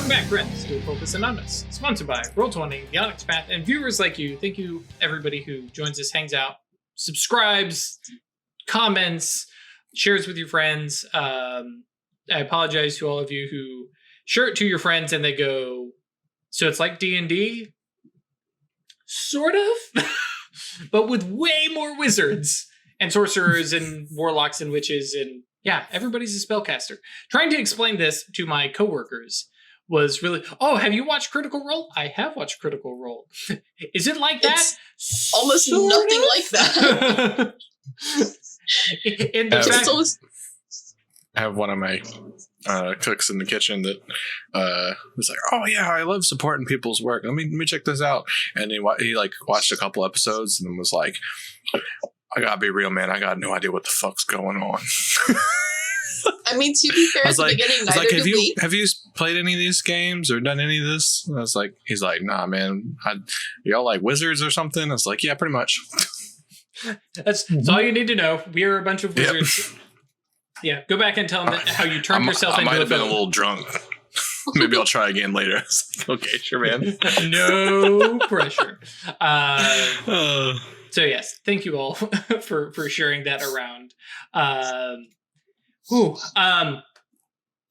Welcome back, friends, to Focus Anonymous, sponsored by Roll20, The Onyx Path, and viewers like you. Thank you, everybody who joins us, hangs out, subscribes, comments, shares with your friends. I apologize to all of you who share it to your friends and they go, so it's like D&D? Sort of, but with way more wizards and sorcerers and warlocks and witches and yeah, everybody's a spellcaster. Trying to explain this to my coworkers was really, oh, have you watched Critical Role? I have watched Critical Role. Is it like that? It's almost nothing like that. In the fact, I have one of my cooks in the kitchen that was like, "Oh yeah, I love supporting people's work. Let me check this out." And he like watched a couple episodes and was like, "I gotta be real, man. I got no idea what the fuck's going on." I mean, to be fair, at the beginning, neither did we. Have you played any of these games or done any of this? And I was like, he's like, "Nah, man. Y'all like wizards or something?" I was like, "Yeah, pretty much." That's all you need to know. We are a bunch of wizards. Yep. Yeah, go back and tell them how you turned yourself into a villain. I might have been a little drunk. Maybe I'll try again later. Okay, sure, man. No pressure. So yes, thank you all for sharing that around.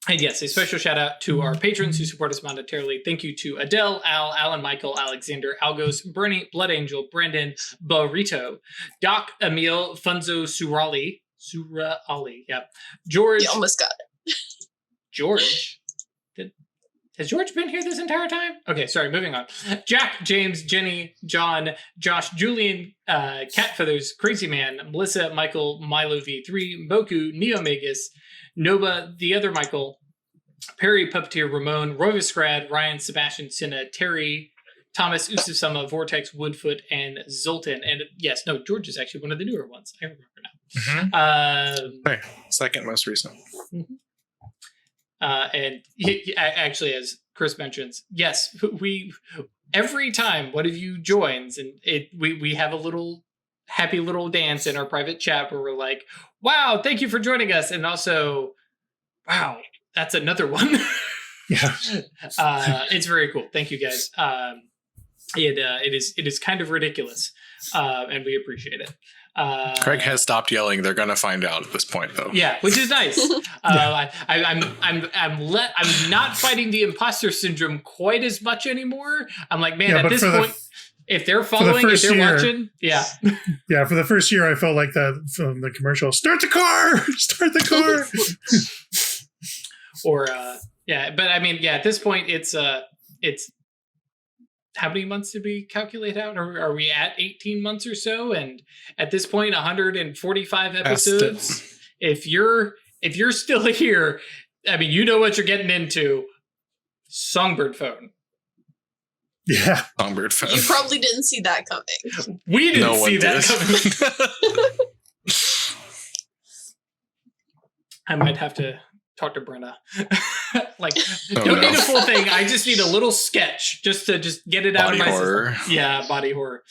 And yes, a special shout out to our patrons who support us monetarily. Thank you to Adele, Al, Alan, Michael, Alexander, Algos, Bernie, Blood Angel, Brandon, Burrito, Doc, Emil, Funzo, Surali, yeah. George. You almost got it. George. Has George been here this entire time? Okay, sorry, moving on. Jack, James, Jenny, John, Josh, Julian, Cat Feathers, Crazy Man, Melissa, Michael, Milo V3, Boku, Neomagus, Noba, the other Michael, Perry, Puppeteer, Ramon, Roy Viscrad, Ryan, Sebastian, Sinna, Terry, Thomas, Ususama, Vortex, Woodfoot, and Zoltan. And yes, no, George is actually one of the newer ones. I remember now. Hey, second most recent. Mm-hmm. And he, actually, as Chris mentions, yes, we every time one of you joins, and we have a little happy little dance in our private chat where we're like, "Wow, thank you for joining us," and also, "Wow, that's another one." Yeah, it's very cool. Thank you guys. It is kind of ridiculous, and we appreciate it. Craig has stopped yelling. They're gonna find out at this point, though. Yeah, which is nice. I'm not fighting the imposter syndrome quite as much anymore. I'm like, man, at this point, if they're following, if they're watching, yeah. Yeah, for the first year, I felt like that from the commercial. Start the car. Start the car. Or yeah, but I mean, yeah. At this point, it's how many months did we calculate out? Are we at 18 months or so? And at this point, 145 episodes. If you're still here, I mean, you know what you're getting into. Songbird phone. Yeah. Songbird phone. You probably didn't see that coming. We didn't see that coming. I might have to talk to Brenna. Don't need a full thing. I just need a little sketch just to get it out of my system. Yeah, body horror.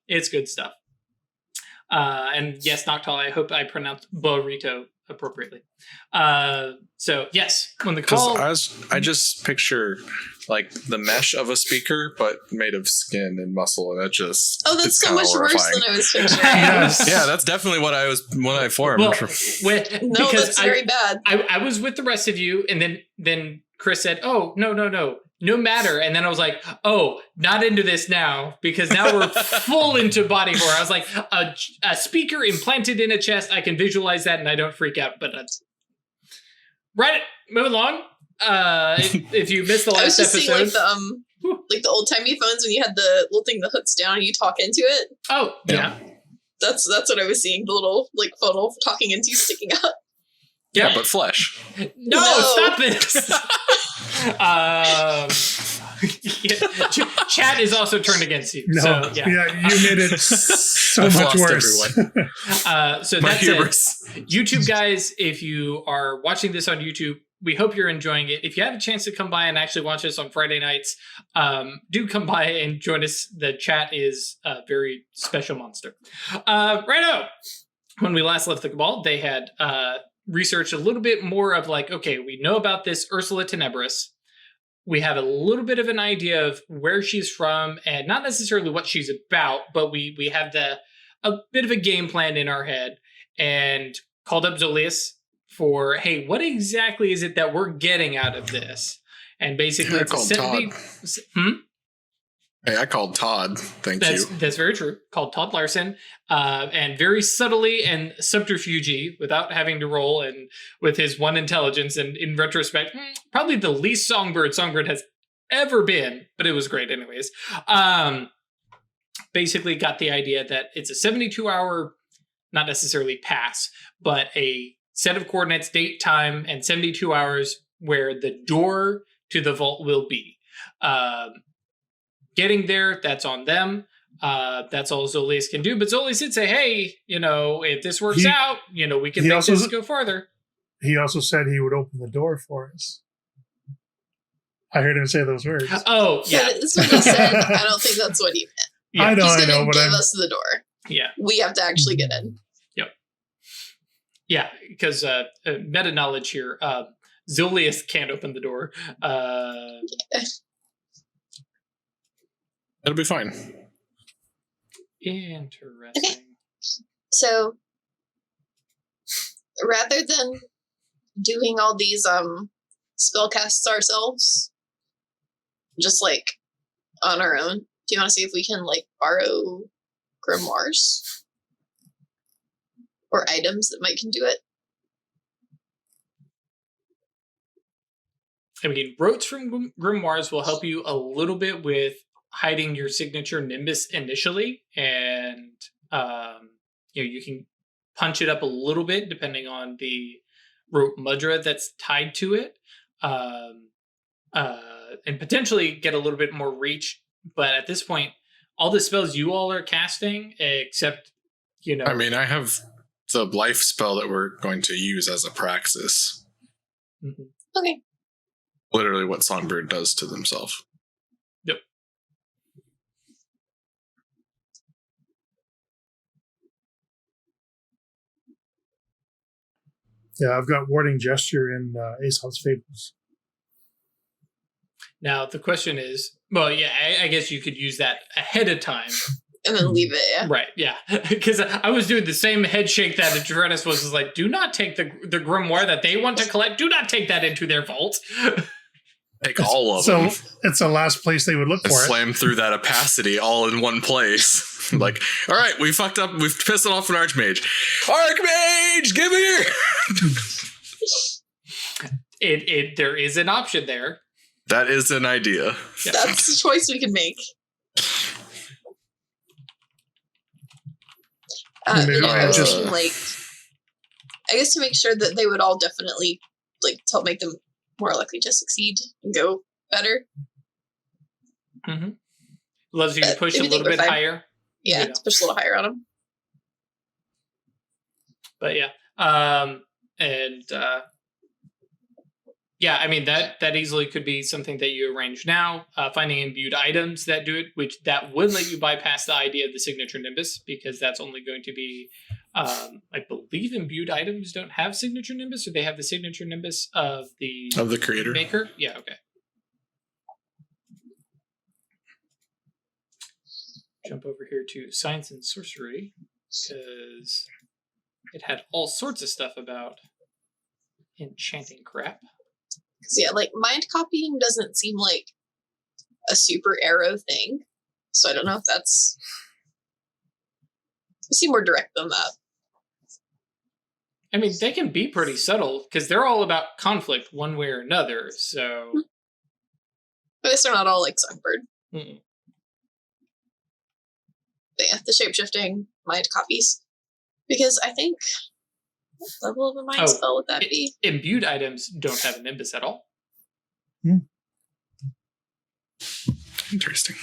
It's good stuff. And yes, Noctal, I hope I pronounced burrito appropriately. So yes, when the call, I just picture like the mesh of a speaker, but made of skin and muscle, and that's so much worse than I was picturing. Yes. Yeah, that's definitely what I formed. No, that's very bad. I was with the rest of you, and then Chris said, "Oh, no matter." And then I was like, "Oh, not into this now," because now we're full into body horror. I was like, a speaker implanted in a chest. I can visualize that, and I don't freak out. But right, move along. If you missed the last episode, I was just seeing like the old timey phones when you had the little thing that hooks down and you talk into it. Oh yeah, that's what I was seeing. The little like photo talking into sticking out. Yeah, but flesh. No, stop this. Chat is also turned against you. No, so, yeah. You made it so much worse. So that's it. YouTube guys, if you are watching this on YouTube, we hope you're enjoying it. If you have a chance to come by and actually watch us on Friday nights, do come by and join us. The chat is a very special monster. Righto. When we last left the Cabal, they had researched a little bit more of like, okay, we know about this Ursula Tenebris. we have a little bit of an idea of where she's from, and not necessarily what she's about, but we have a bit of a game plan in our head, and called up Zolius for, hey, what exactly is it that we're getting out of this? And basically, Yeah, it's a called 70. Hey, I called Todd. That's very true. Called Todd Larson, and very subtly and subterfuge, without having to roll, and with his 1 intelligence. And in retrospect, probably the least Songbird has ever been, but it was great anyways. Basically, got the idea that it's a 72-hour, not necessarily pass, but a set of coordinates, date, time, and 72 hours where the door to the vault will be. Getting there, that's on them. That's all Zolius can do. But Zolius did say, hey, if this works out, we can make this go farther. He also said he would open the door for us. I heard him say those words. Oh, yeah. That's what he said. I don't think that's what he meant. Yeah. I know, He's gonna but give us the door. Yeah. We have to actually get in. Yep. Yeah, because meta knowledge here, Zolius can't open the door. It'll be fine. Interesting. Okay. So, rather than doing all these spellcasts ourselves, just like on our own, do you want to see if we can like borrow grimoires or items that might can do it? I mean, rotes from grimoires will help you a little bit with hiding your signature nimbus initially, and you can punch it up a little bit depending on the rote mudra that's tied to it, and potentially get a little bit more reach. But at this point, all the spells you all are casting, except I mean, I have the life spell that we're going to use as a praxis. Mm-hmm. Okay. Literally what Songbird does to themselves. Yep. Yeah, I've got Warding Gesture in Aesop's Fables. Now, the question is, well, yeah, I guess you could use that ahead of time. And then leave it, yeah. Right, yeah. Because I was doing the same head shake that Adrenis was like, do not take the grimoire that they want to collect, do not take that into their vault. Take all of them. So it's the last place they would look And for it. slam through that opacity all in one place. Like, all right, we fucked up. We've pissed off an Archmage. Archmage, give here! There is an option there. That is an idea. Yeah. That's the choice we can make. Maybe I was just- thinking, like, I guess to make sure that they would all definitely, like, to help make them more likely to succeed and go better. Mm-hmm. Loves you to But push a if you little think bit we're fine. higher. Yeah, to push a little higher on them. But yeah. Yeah, I mean, that easily could be something that you arrange now. Finding imbued items that do it, which that would let you bypass the idea of the signature nimbus, because that's only going to be, I believe imbued items don't have signature nimbus, or they have the signature nimbus of the creator. maker. Yeah, okay. Jump over here to science and sorcery, because it had all sorts of stuff about enchanting crap. Because, yeah, like, mind copying doesn't seem like a super arrow thing. So I don't know if that's... You seem more direct than that. I mean, they can be pretty subtle, because they're all about conflict one way or another, so... I guess they're not all like Songbird. Mm-mm. But yeah, the shape-shifting mind copies. Because I think... What level of a mind spell would that be? Imbued items don't have a nimbus at all. Interesting.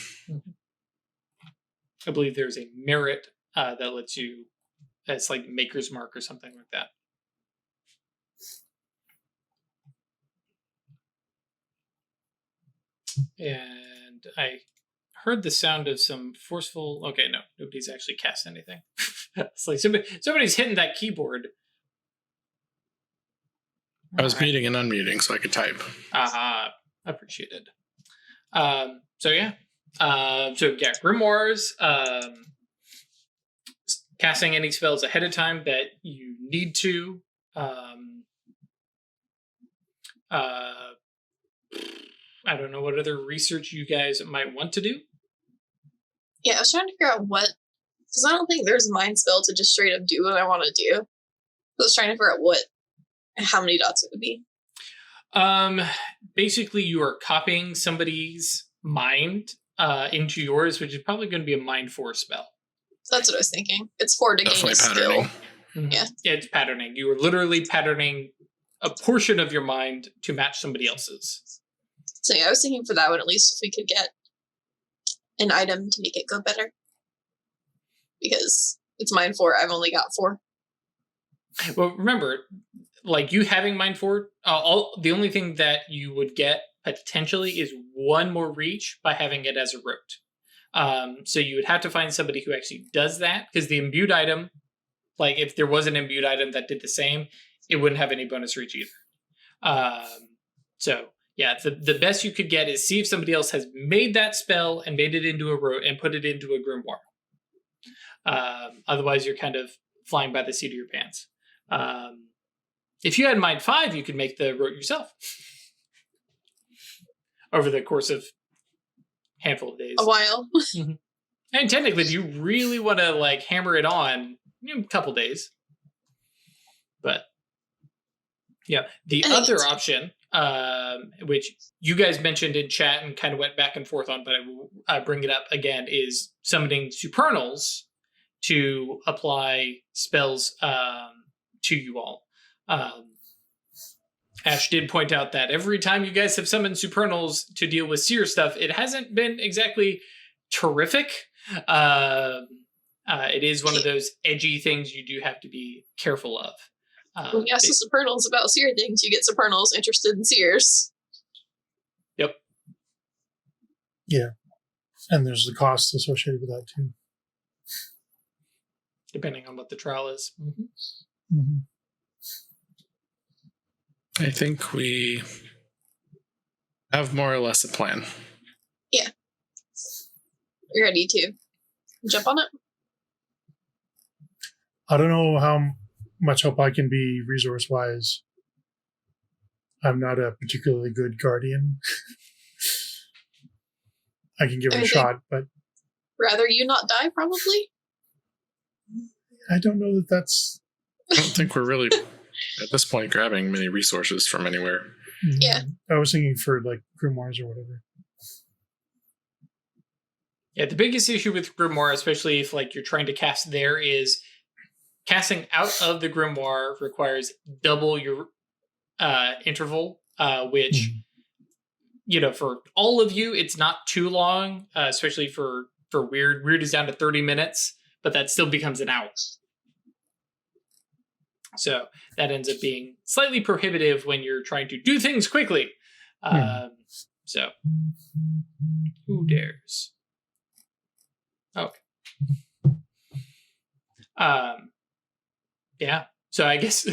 I believe there's a merit that lets you... It's like Maker's Mark or something like that. And I heard the sound of some forceful... Okay, no, nobody's actually cast anything. It's like somebody's hitting that keyboard. I was muting and unmuting so I could type. Aha. Appreciated. So yeah. Grimoires. Casting any spells ahead of time that you need to. I don't know what other research you guys might want to do. Yeah, I was trying to figure out what, because I don't think there's a mind spell to just straight up do what I want to do. I was trying to figure out how many dots it would be. Basically, you are copying somebody's mind into yours, which is probably going to be a Mind Force spell. That's what I was thinking. It's 4 to gain a Definitely skill. patterning. Mm-hmm. Yeah. Yeah, it's patterning. You are literally patterning a portion of your mind to match somebody else's. So yeah, I was thinking for that one, at least if we could get an item to make it go better. Because it's mine 4, I've only got 4. Well, remember, like you having Mind Force, the only thing that you would get potentially is one more reach by having it as a rote. So you would have to find somebody who actually does that, because the imbued item, like if there was an imbued item that did the same, it wouldn't have any bonus reach either. So yeah, the best you could get is see if somebody else has made that spell and made it into a rote and put it into a grimoire. Otherwise, you're kind of flying by the seat of your pants. If you had Mind 5, you could make the rote yourself over the course of a handful of days. A while. Mm-hmm. And technically, if you really want to like hammer it on, a couple days. But yeah, the other option, which you guys mentioned in chat and kind of went back and forth on, but I will bring it up again, is summoning supernals to apply spells to you all. Ash did point out that every time you guys have summoned supernals to deal with seer stuff, it hasn't been exactly terrific. It is one of those edgy things you do have to be careful of. When you ask the supernals about seer things, you get supernals interested in seers. Yep. Yeah. And there's the cost associated with that too. Depending on what the trial is. Mm-hmm. Mm-hmm. I think we have more or less a plan. Yeah. You're ready to jump on it? I don't know how much help I can be resource-wise. I'm not a particularly good guardian. I can give it a shot, but... Rather you not die, probably? I don't know that that's... I don't think we're really, at this point, grabbing many resources from anywhere. Yeah. I was thinking for, like, grimoires or whatever. Yeah, the biggest issue with grimoire, especially if like you're trying to cast there, is casting out of the grimoire requires double your interval, which, for all of you, it's not too long, especially for Weird. Weird is down to 30 minutes, but that still becomes an hour. So that ends up being slightly prohibitive when you're trying to do things quickly. So, who dares? Okay. Yeah. So I guess,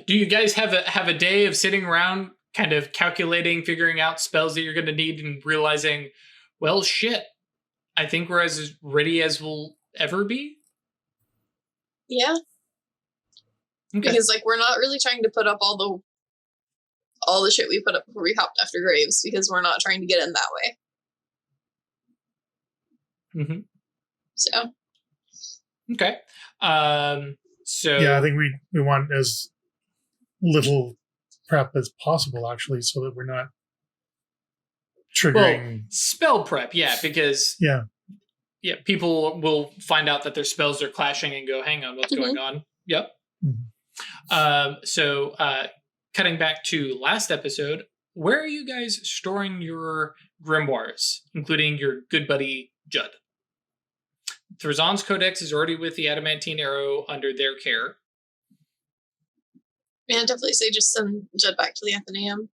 do you guys have a day of sitting around kind of calculating, figuring out spells that you're going to need and realizing, well, shit, I think we're as ready as we'll ever be? Yeah. Okay. Because like we're not really trying to put up all the shit we put up before we hopped after Graves, because we're not trying to get in that way. Mm-hmm. So. Okay. So yeah, I think we want as little prep as possible, actually, so that we're not triggering spell prep. Yeah, because people will find out that their spells are clashing and go, "Hang on, what's going on?" Yep. So cutting back to last episode, where are you guys storing your grimoires, including your good buddy Judd? Thrazon's Codex is already with the Adamantine Arrow under their care. Yeah, I'd definitely say just send Judd back to the Athenaeum.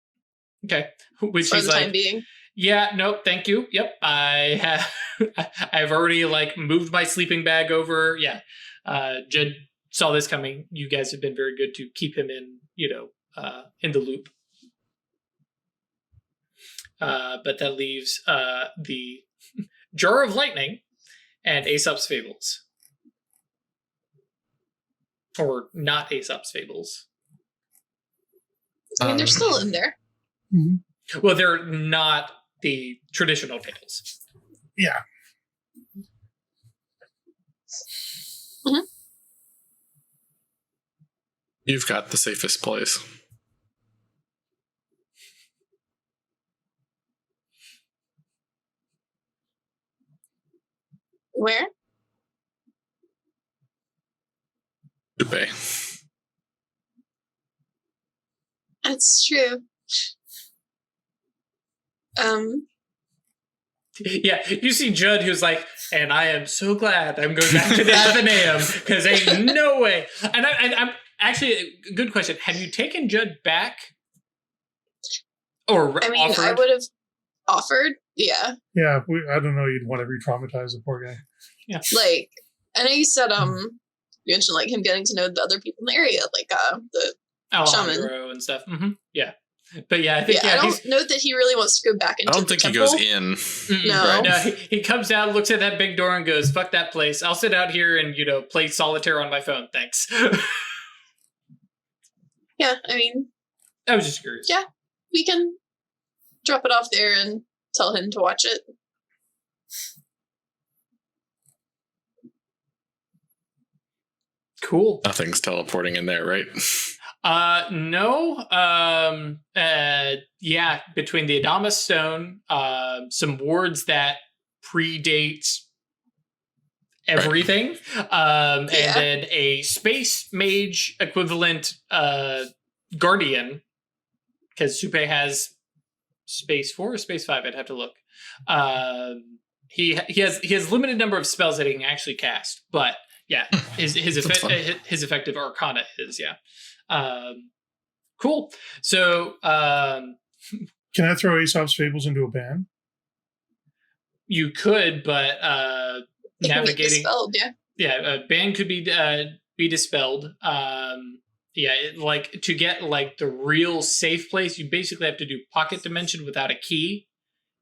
Okay. Which for is the like, time being. Yeah, no, thank you. Yep. I've already like moved my sleeping bag over. Yeah. Judd saw this coming. You guys have been very good to keep him in the loop. But that leaves the Jar of Lightning and Aesop's Fables. Or not Aesop's Fables. I mean, they're still in there. Mm-hmm. Well, they're not the traditional tales. Yeah. Mm-hmm. You've got the safest place. Where? Dupe. That's true. Yeah, you see Judd, who's like, and I am so glad I'm going back to the Athenaeum, because ain't no way. And I'm actually, good question. Have you taken Judd back? Or I mean, offered? I would have offered, yeah. Yeah, I don't know. You'd want to re-traumatize the poor guy. Yeah. Like, I know you said, you mentioned, like, him getting to know the other people in the area, like, the Alejandro and stuff. Mm-hmm. Yeah. But yeah, I think I don't know that he really wants to go back into I don't the think temple. he goes in. No. Right. No, he comes out, looks at that big door and goes, fuck that place. I'll sit out here and, play solitaire on my phone. Thanks. Yeah, I mean... I was just curious. Yeah, we can drop it off there and tell him to watch it. Cool. Nothing's teleporting in there, right? No. Yeah, between the Adama Stone, some wards that predate everything, and then a space mage equivalent guardian, because Supe has space 4 or space 5. I'd have to look. He has limited number of spells that he can actually cast, but yeah, his effective arcana is cool. So can I throw Aesop's Fables into a ban? You could, but navigating dispelled, ban could be dispelled. To get like the real safe place, you basically have to do pocket dimension without a key,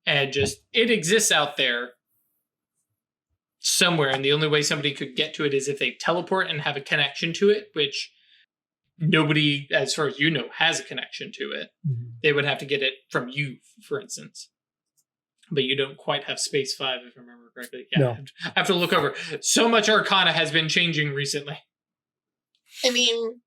and just it exists out there somewhere, and the only way somebody could get to it is if they teleport and have a connection to it, which nobody, as far as you know, has a connection to it. Mm-hmm. They would have to get it from you, for instance. But you don't quite have space 5, if I remember correctly. Yeah, no. I have to look over. So much Arcana has been changing recently. I mean,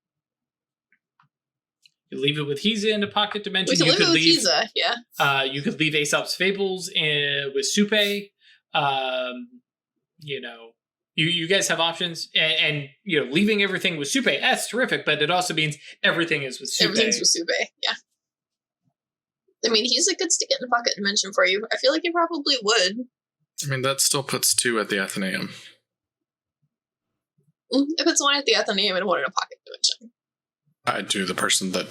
you leave it with Hiza in a pocket dimension. We can leave it with Hiza, yeah. You could leave Aesop's Fables with Supe. You guys have options, and leaving everything with Supe, that's terrific, but it also means everything is with Supe. Everything's with Supe, yeah. I mean, he's a good stick in the pocket dimension for you. I feel like he probably would. I mean, that still puts 2 at the Athenaeum. If it's 1 at the Athenaeum and 1 in a pocket dimension. I'd do the person that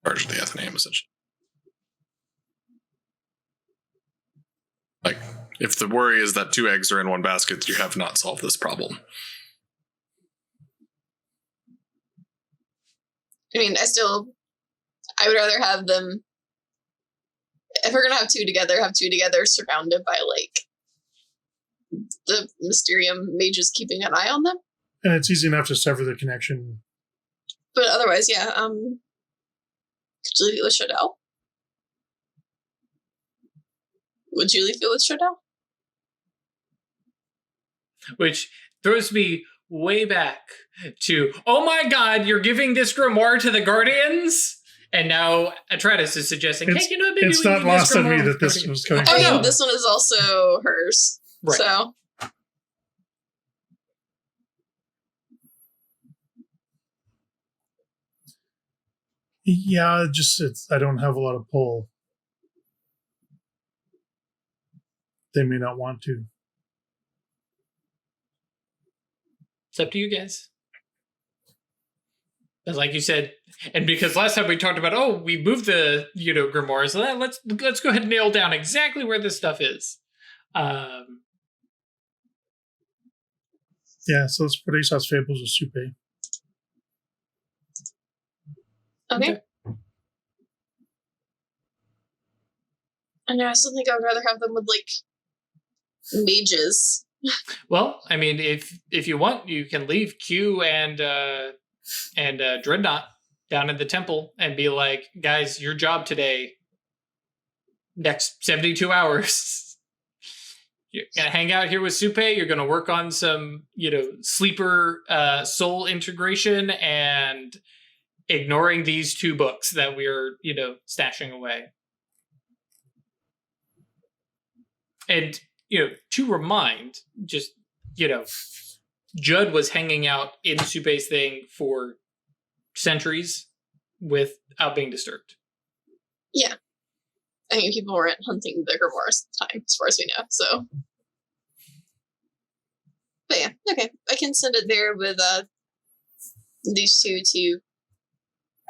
charged the Athenaeum, essentially. Like, if the worry is that 2 eggs are in 1 basket, you have not solved this problem. I mean, I would rather have them, if we're going to have 2 together, surrounded by, like, the Mysterium mages keeping an eye on them. And it's easy enough to sever the connection. But otherwise, yeah, could you leave it with Shodell? Would you leave it with Shodell? Which throws me way back to, oh my god, you're giving this grimoire to the Guardians? And now Atreides is suggesting, maybe it's we not give lost this on me grimoire. that this was coming. I mean, this one is also hers. Right. So. Yeah, I don't have a lot of pull. They may not want to. It's up to you guys. But like you said, and because last time we talked about, we moved the grimoire, so let's go ahead and nail down exactly where this stuff is. Yeah, so let's put Aesop's Fables with Supe. Okay. I know, I still think I would rather have them with, like, mages. Well, I mean, if you want, you can leave Q and Dreadnought down in the temple and be like, guys, your job today, next 72 hours, you're gonna hang out here with Supe. You're gonna work on some, sleeper soul integration and ignoring these 2 books that we're, stashing away. And, to remind, just, Judd was hanging out in Supe's thing for centuries without being disturbed. Yeah. I mean, people weren't hunting the grimoires at the time, as far as we know, so. But yeah, okay. I can send it there with these 2 to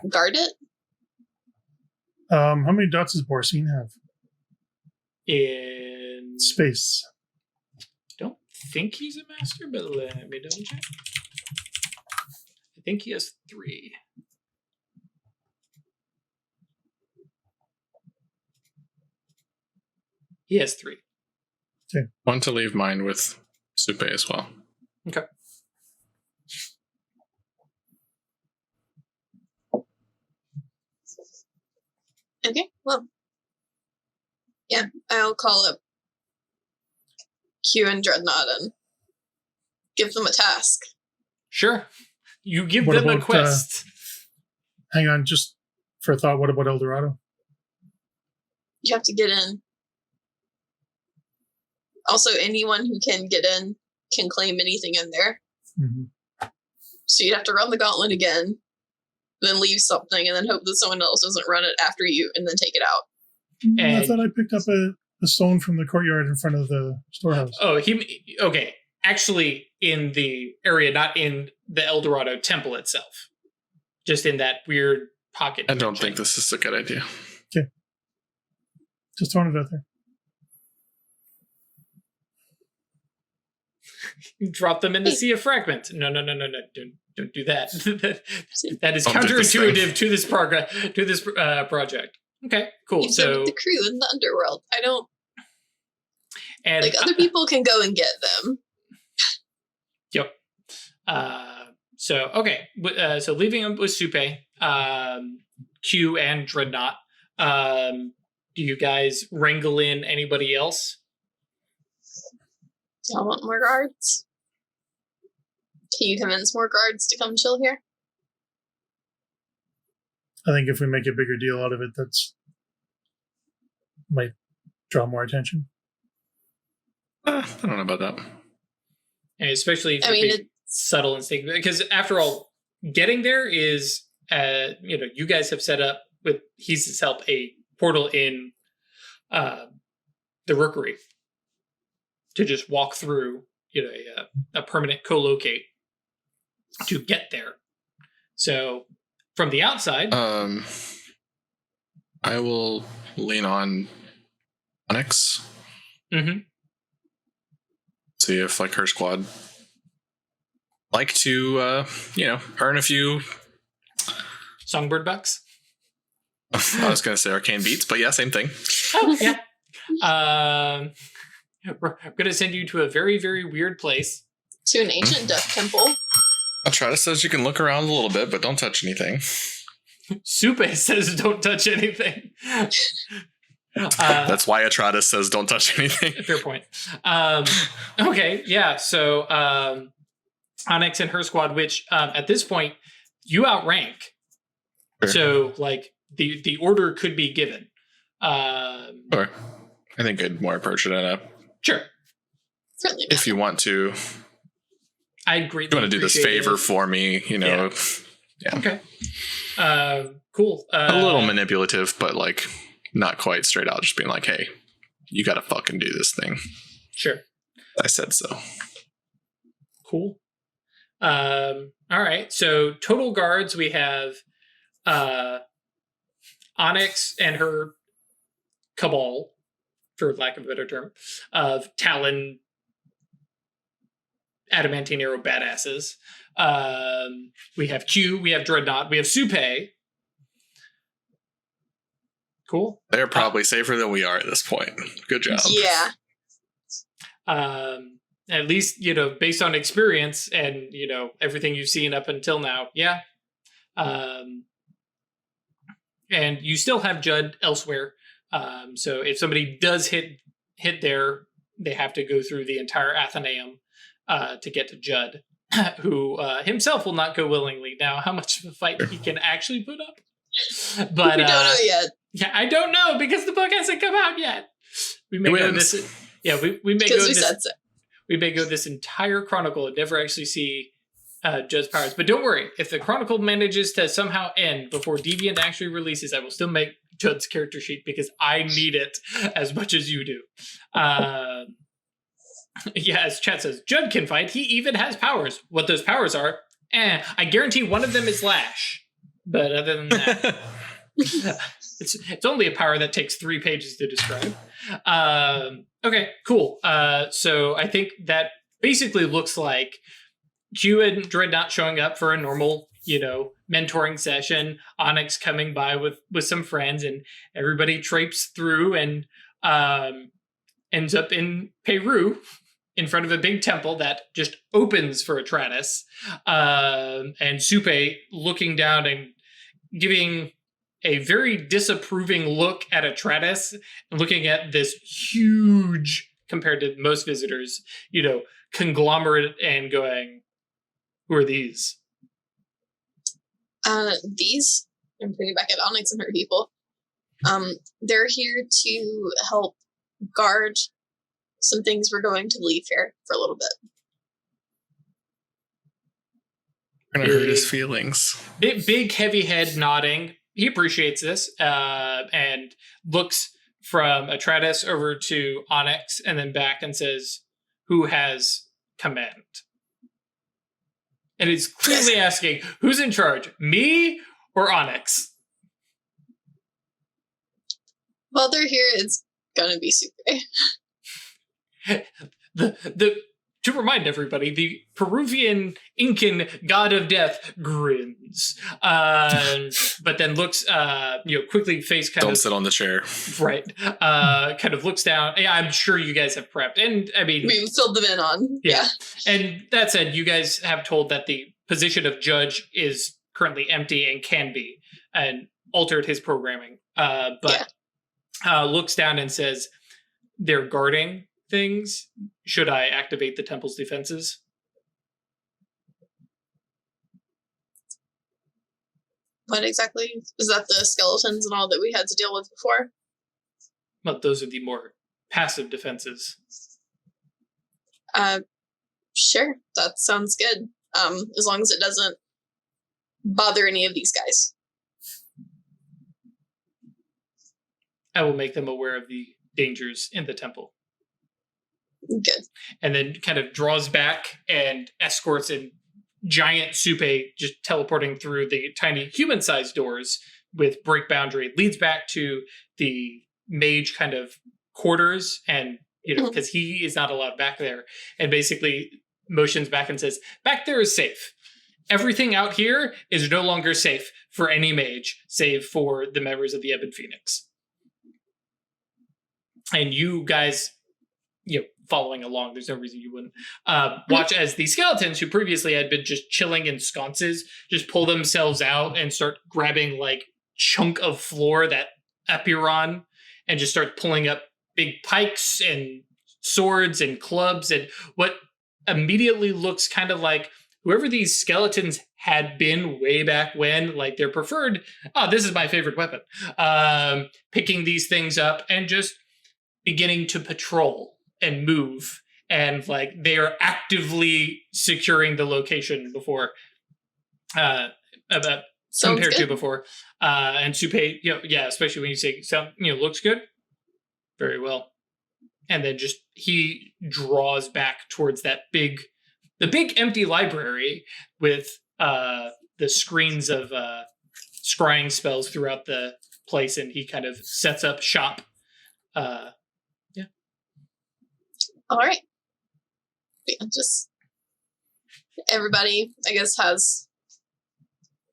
guard it. How many dots does Borsine have? In Space. don't think he's a master, but let me double check. I think he has 3. He has 3. Want to leave mine with Supe as well. Okay. Okay, well. Yeah, I'll call up Q and Dreadnought and give them a task. Sure. You give What them a about, quest. Hang on, just for thought, what about El Dorado? You have to get in. Also, anyone who can get in can claim anything in there. Mm-hmm. So you'd have to run the gauntlet again, then leave something, and then hope that someone else doesn't run it after you, and then take it out. And I thought I picked up a stone from the courtyard in front of the storehouse. Oh, okay. Actually, in the area, not in the El Dorado temple itself. Just in that weird pocket. I don't think this is a good idea. Okay. Just throwing it out there. You drop them in the sea of fragment. No. Don't do that. That is Don't do this counterintuitive to this project. Okay, cool. You've So been with the crew in the underworld. I don't and like other people can go and get them. Yep. So okay. So leaving them with Supe, Q, and Dreadnought. Do you guys wrangle in anybody else? Y'all want more guards? Can you convince more guards to come chill here? I think if we make a bigger deal out of it, that's might draw more attention. I don't know about that. And especially if I mean, it's subtle and sneaky, because after all, getting there is, you guys have set up with He's help a portal in the Rookery to just walk through, a permanent co-locate to get there. So from the outside, I will lean on Onyx. Mm-hmm. See if her squad like to earn a few Songbird bucks. I was gonna say arcane beats, but yeah, same thing. Oh yeah. We're gonna send you to a very, very weird place. To an ancient death temple. Atrata says you can look around a little bit, but don't touch anything. Supe says don't touch anything. That's why Atrata says don't touch anything. Fair point. Okay, yeah. So Onyx and her squad, which at this point you outrank. Sure. So like the order could be given. Sure. I think I'd more approach it in a Sure. Friendly if you want to. I'd greatly You want to do this appreciate favor it. for me, Yeah. Okay. Cool. A little manipulative, but like not quite straight out, just being like, hey, you gotta fucking do this thing. Sure. I said so. Cool. All right. So total guards, we have Onyx and her cabal, for lack of a better term, of Talon adamantine arrow badasses. We have Q, we have Dreadnought, we have Supe, Cool. They're probably safer than we are at this point. Good job. Yeah. At least, based on experience and, everything you've seen up until now. Yeah. And you still have Judd elsewhere. So if somebody does hit there, they have to go through the entire Athenaeum to get to Judd, who himself will not go willingly. Now, how much of a fight he can actually put up? But We don't know yet. Yeah, I don't know because the book hasn't come out yet. We may He go wins. this. Yeah, we may Because go we this. said so. We may go this entire chronicle and never actually see Judd's powers. But don't worry, if the chronicle manages to somehow end before Deviant actually releases, I will still make Judd's character sheet because I need it as much as you do. Yeah, as chat says, Judd can fight. He even has powers. What those powers are, I guarantee one of them is Lash. But other than that, it's only a power that takes 3 pages to describe. Okay, cool. So I think that basically looks like Q and Dreadnought showing up for a normal, mentoring session, Onyx coming by with some friends, and everybody traipses through and ends up in Peru in front of a big temple that just opens for Atratus. And Supe looking down and giving a very disapproving look at Atratus and looking at this huge, compared to most visitors, conglomerate and going, who are these? These, I'm pointing back at Onyx and her people. They're here to help guard some things we're going to leave here for a little bit. Gonna hurt his feelings. Big heavy head nodding. He appreciates this and looks from Atratus over to Onyx and then back and says, who has command? And he's clearly asking, who's in charge, me or Onyx? While they're here, it's gonna be Super. To remind everybody, the Peruvian Incan god of death grins, but then looks, quickly face kind Don't of sit on the chair. right, kind of looks down. Yeah, I'm sure you guys have prepped, and I mean, We filled them in on. yeah. And that said, you guys have told that the position of judge is currently empty and can be, and altered his programming. But looks down and says, they're guarding things. Should I activate the temple's defenses? What exactly? Is that the skeletons and all that we had to deal with before? Well, those are the more passive defenses. Sure. That sounds good. As long as it doesn't bother any of these guys. I will make them aware of the dangers in the temple. Good. And then kind of draws back and escorts in giant Supe just teleporting through the tiny human-sized doors with break boundary. Leads back to the mage kind of quarters and, because he is not allowed back there. And basically motions back and says, back there is safe. Everything out here is no longer safe for any mage, save for the members of the Ebon Phoenix. And you guys, following along, there's no reason you wouldn't, watch as the skeletons who previously had been just chilling in sconces just pull themselves out and start grabbing like chunk of floor that Epiron and just start pulling up big pikes and swords and clubs and what immediately looks kind of like whoever these skeletons had been way back when, like their preferred, this is my favorite weapon, picking these things up and just beginning to patrol and move, and like they are actively securing the location before compared to before. And Supe, especially when you say looks good, very well. And then just he draws back towards the big empty library with the screens of scrying spells throughout the place, and he kind of sets up shop. All right. Yeah, just everybody, I guess,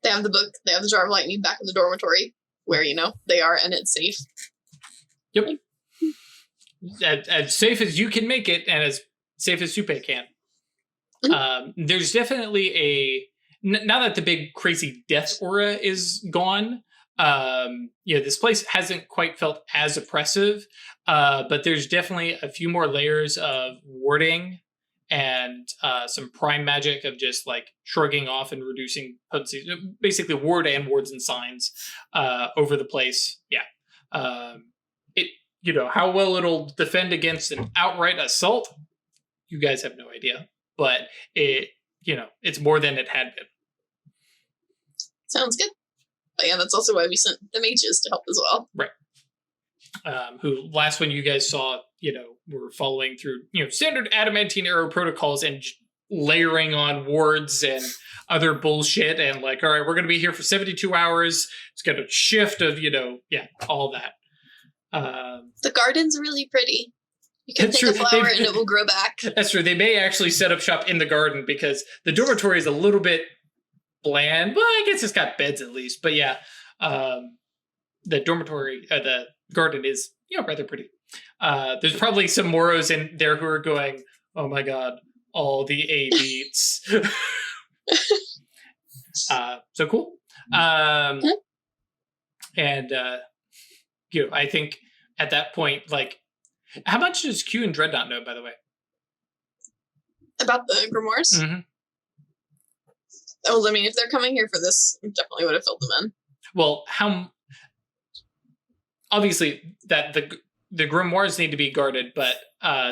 they have the book, they have the Jar of Lightning back in the dormitory. where, they are and it's safe. Yep. As safe as you can make it, and as safe as Supe can. There's definitely now that the big crazy death aura is gone, this place hasn't quite felt as oppressive, but there's definitely a few more layers of warding and some prime magic of just like shrugging off and reducing potency, basically wards and signs over the place. Yeah. How well it'll defend against an outright assault, you guys have no idea, but it's more than it had been. Sounds good. But yeah, that's also why we sent the mages to help as well. Right. Who last one you guys saw, were following through, standard adamantine arrow protocols and layering on wards and other bullshit and like, all right, we're going to be here for 72 hours. It's got a shift of, all that. The garden's really pretty. You can pick a flower and it will grow back. That's true. They may actually set up shop in the garden because the dormitory is a little bit bland. Well, I guess it's got beds at least. But yeah, the dormitory, the garden is, rather pretty. There's probably some Moros in there who are going, oh my God, all the A beats. So cool. And, I think at that point, like, how much does Q and Dreadnought know, by the way? About the grimoires? Mm-hmm. Oh, I mean, if they're coming here for this, I definitely would have filled them in. Well, obviously that the grimoires need to be guarded, but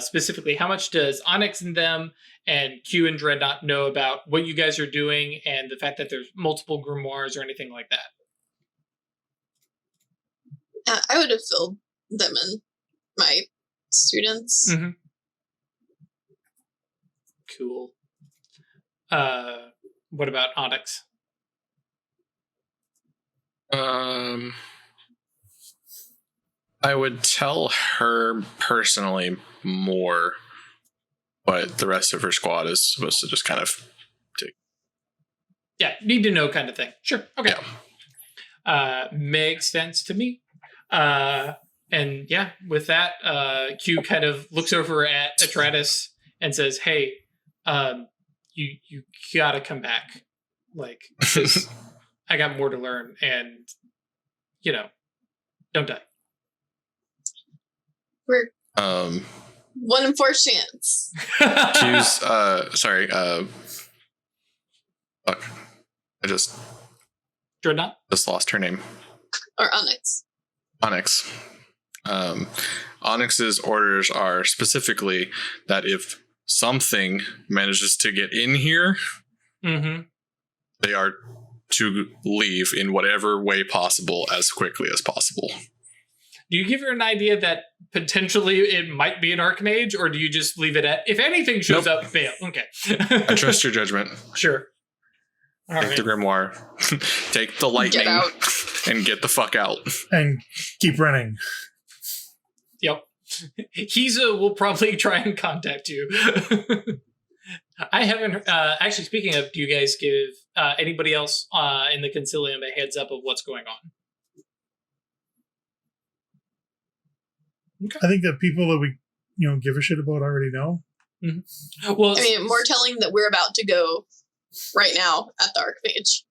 specifically, how much does Onyx and them and Q and Dreadnought know about what you guys are doing and the fact that there's multiple grimoires or anything like that? I would have filled them in, my students. Mm-hmm. Cool. What about Onyx? I would tell her personally more, but the rest of her squad is supposed to just kind of take. Yeah, need to know kind of thing. Sure. Okay. Yeah. Makes sense to me. And yeah, with that, Q kind of looks over at Atratus and says, "Hey, you gotta come back. Like, 'cause I got more to learn, and don't die." We're 1 in 4 chance. Q's sorry, fuck. I just Dreadnought? Just lost her name. Or Onyx. Onyx. Onyx's orders are specifically that if something manages to get in here, they are to leave in whatever way possible as quickly as possible. Do you give her an idea that potentially it might be an Archmage, or do you just leave it at, if anything shows up, fail? Okay. I trust your judgment. Sure. All take right. the grimoire, take the lightning, and get the fuck out. And keep running. Yep. Hiza will probably try and contact you. I haven't, actually, speaking of, do you guys give anybody else in the Concilium a heads up of what's going on? Okay. I think that people that we, give a shit about already know. Mm-hmm. Well, I mean, more telling that we're about to go right now at the Archmage.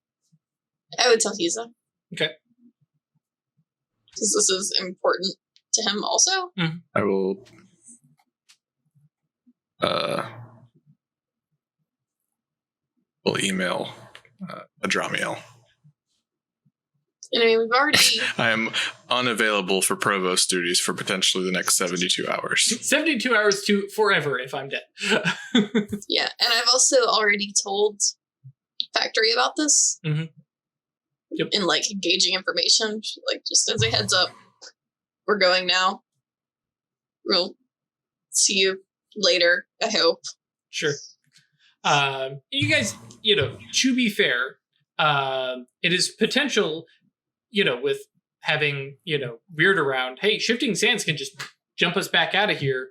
I would tell Hiza. Okay. Because this is important to him also. Mm-hmm. I will email Adramiel. And I mean, we've already... I am unavailable for provost duties for potentially the next 72 hours. 72 hours to forever if I'm dead. Yeah, and I've also already told Factory about this. Mm-hmm. Yep. And, engaging information. Just as a heads up, we're going now. We'll see you later, I hope. Sure. You guys, to be fair, it is potential, with having, Weird around, hey, Shifting Sands can just jump us back out of here.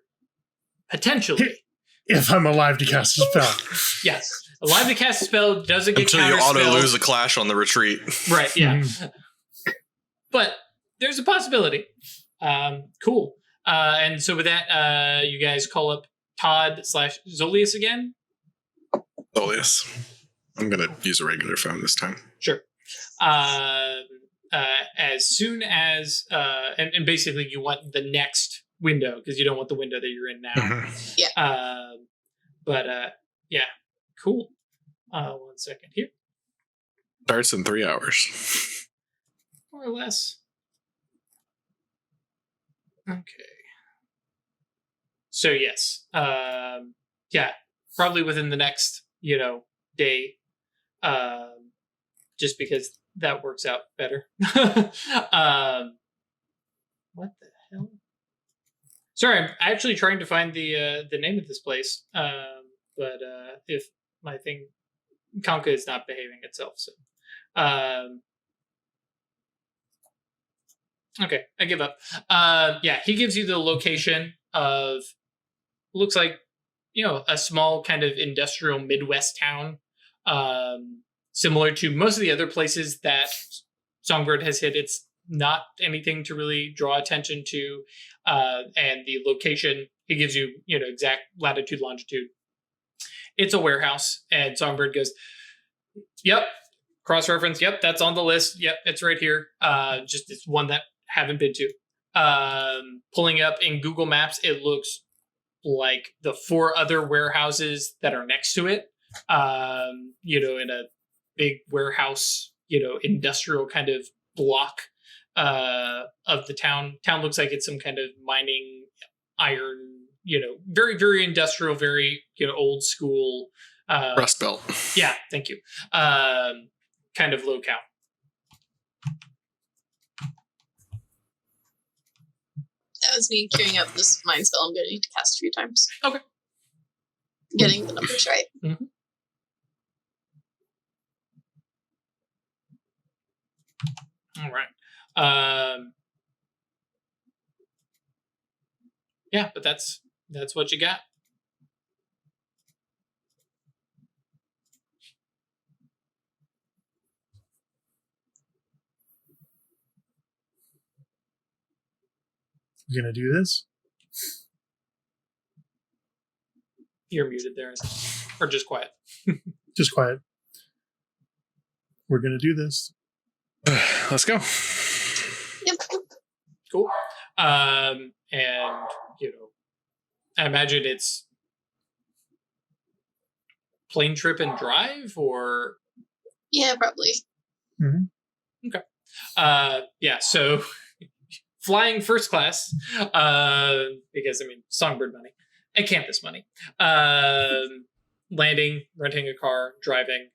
Potentially. If I'm alive to cast a spell. Yes. Alive to cast a spell doesn't get until you counterspelled. auto lose a clash on the retreat. Right, yeah. but there's a possibility. Cool. And so with that, you guys call up Todd/Zolius again. Zolius. I'm gonna use a regular phone this time. Sure. As soon as and basically you want the next window because you don't want the window that you're in now. Mhm. Yeah. But yeah, cool. 1 second here, Starts in 3 hours. more or less. Okay. So yes, yeah, probably within the next day, just because that works out better. What the hell? Sorry, I'm actually trying to find the name of this place. But if my thing, Conca is not behaving itself, so okay, I give up. Yeah, he gives you the location of looks like a small kind of industrial Midwest town, similar to most of the other places that Songbird has hit. It's not anything to really draw attention to, and the location he gives you, exact latitude, longitude. It's a warehouse, and Songbird goes, "Yep, cross-reference. Yep, that's on the list. Yep, it's right here. Just it's one that haven't been to." Pulling up in Google Maps, it looks like the 4 other warehouses that are next to it. In a big warehouse, industrial kind of block of the town. Town looks like it's some kind of mining, iron, very, very industrial, very, old school. Rust Belt. Yeah, thank you. Kind of locale. That was me queuing up this mind spell I'm going to need to cast a few times. Okay. Getting the numbers right. Mm-hmm. All right. Yeah, but that's what you got. You gonna do this? You're muted there, or just quiet. Just quiet. We're gonna do this. Let's go. Yep. Cool. And I imagine it's plane trip and drive, or Yeah, probably. Mm-hmm. Okay. Yeah. So flying first class, because Songbird money and campus money. Landing, renting a car, driving.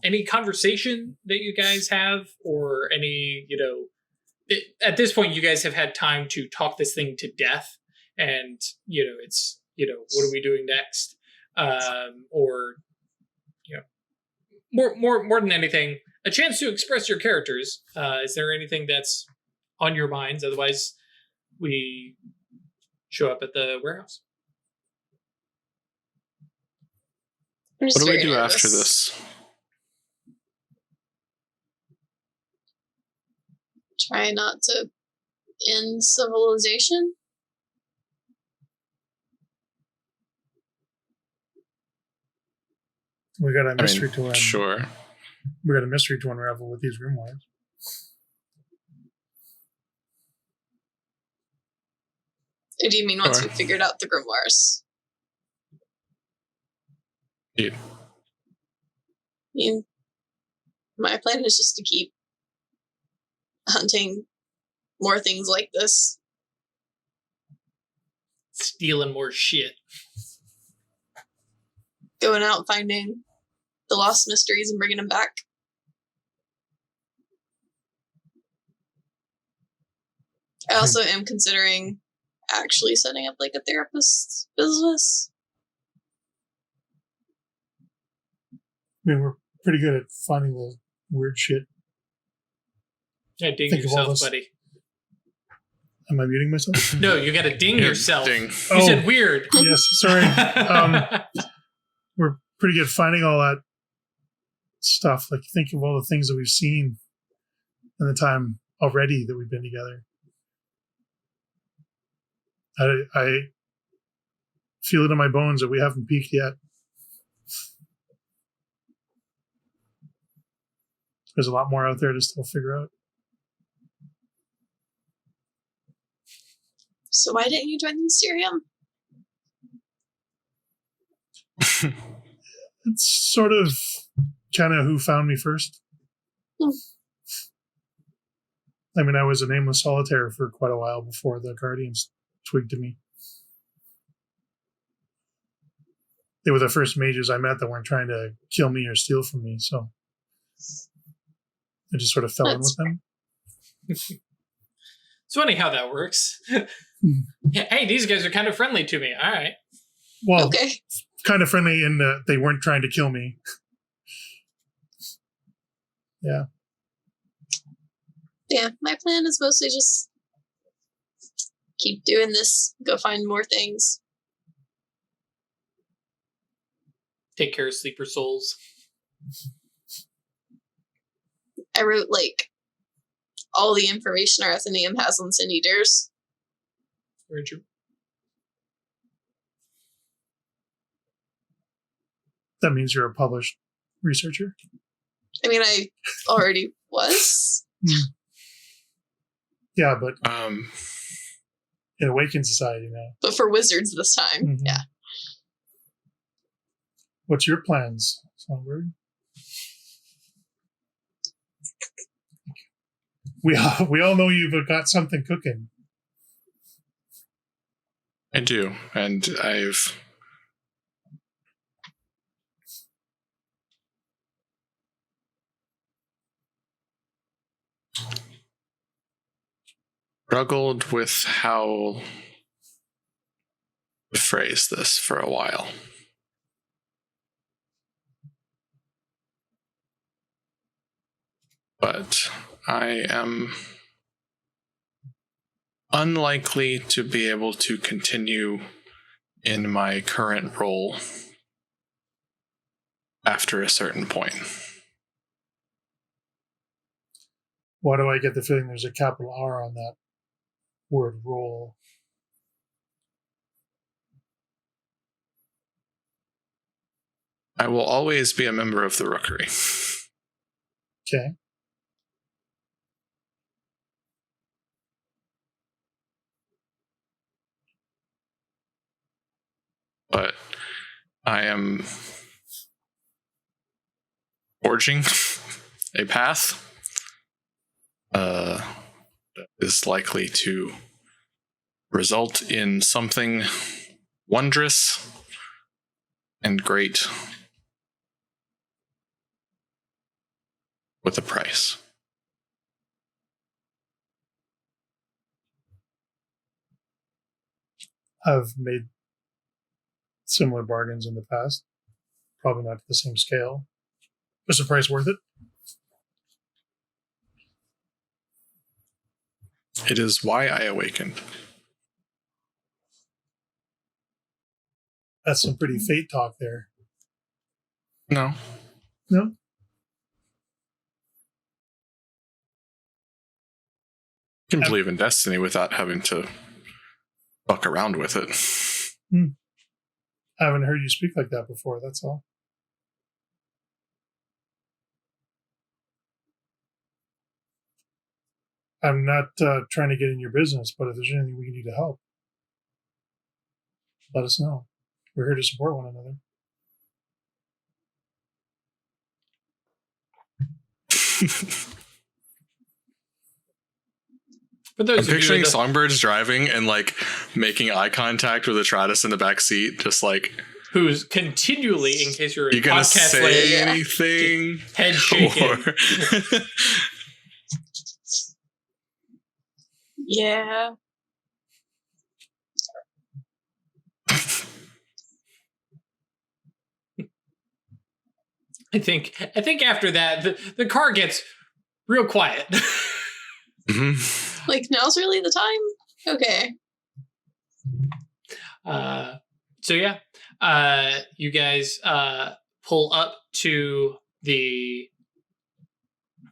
Any conversation that you guys have, or any, at this point, you guys have had time to talk this thing to death, and it's what are we doing next, or more than anything, a chance to express your characters. Is there anything that's on your minds? Otherwise, we show up at the warehouse. What do we do after this? Try not to end civilization. We got a mystery to Sure. We got a mystery to unravel with these grimoires. Or do you mean once Sure. we figured out the grimoires? Yeah. My plan is just to keep hunting more things like this. Stealing more shit. Going out finding the lost mysteries and bringing them back. I also am considering actually setting up like a therapist's business. We're pretty good at finding the weird shit. Yeah, ding Think of all yourself, those- buddy. Am I muting myself? No, you got to ding Yeah, yourself. ding. You Oh. said weird. Yes, sorry. We're pretty good at finding all that stuff. Like, think of all the things that we've seen in the time already that we've been together. I feel it in my bones that we haven't peaked yet. There's a lot more out there to still figure out. So why didn't you join the Mysterium? It's sort of kind of who found me first. I mean, I was a nameless solitaire for quite a while before the Guardians twigged to me. They were the first mages I met that weren't trying to kill me or steal from me, so I just sort of fell in with them. It's funny how that works. Hey, these guys are kind of friendly to me. All right. Well, Okay. kind of friendly in that they weren't trying to kill me. Yeah. Yeah, my plan is mostly just keep doing this, go find more things. Take care of sleeper souls. I wrote, like, all the information our Athenaeum has on Sin Eaters. Very true. That means you're a published researcher. I mean, I already was. Yeah, but in Awakened Society now. But for wizards this time, Mhm. yeah. What's your plans, Songbird? We all know you've got something cooking. I do, and I've struggled with how to phrase this for a while. But I am unlikely to be able to continue in my current role after a certain point. Why do I get the feeling there's a capital R on that word role? I will always be a member of the Rookery. Okay. But I am forging a path that is likely to result in something wondrous and great with a price. I've made similar bargains in the past. Probably not to the same scale. Is the price worth it? It is why I awakened. That's some pretty fate talk there. No. No? You can believe in destiny without having to fuck around with it. I haven't heard you speak like that before, that's all. I'm not trying to get in your business, but if there's anything we can do to help, let us know. We're here to support one another. For those I'm of you picturing that- Songbirds driving and like making eye contact with Atratus in the back seat, just like, who's continually, in case you're a you gonna podcast say lady, anything? head shaking. Or- Yeah. I think after that, the car gets real quiet. Mhm. Like, now's really the time? Okay. So yeah, you guys pull up to the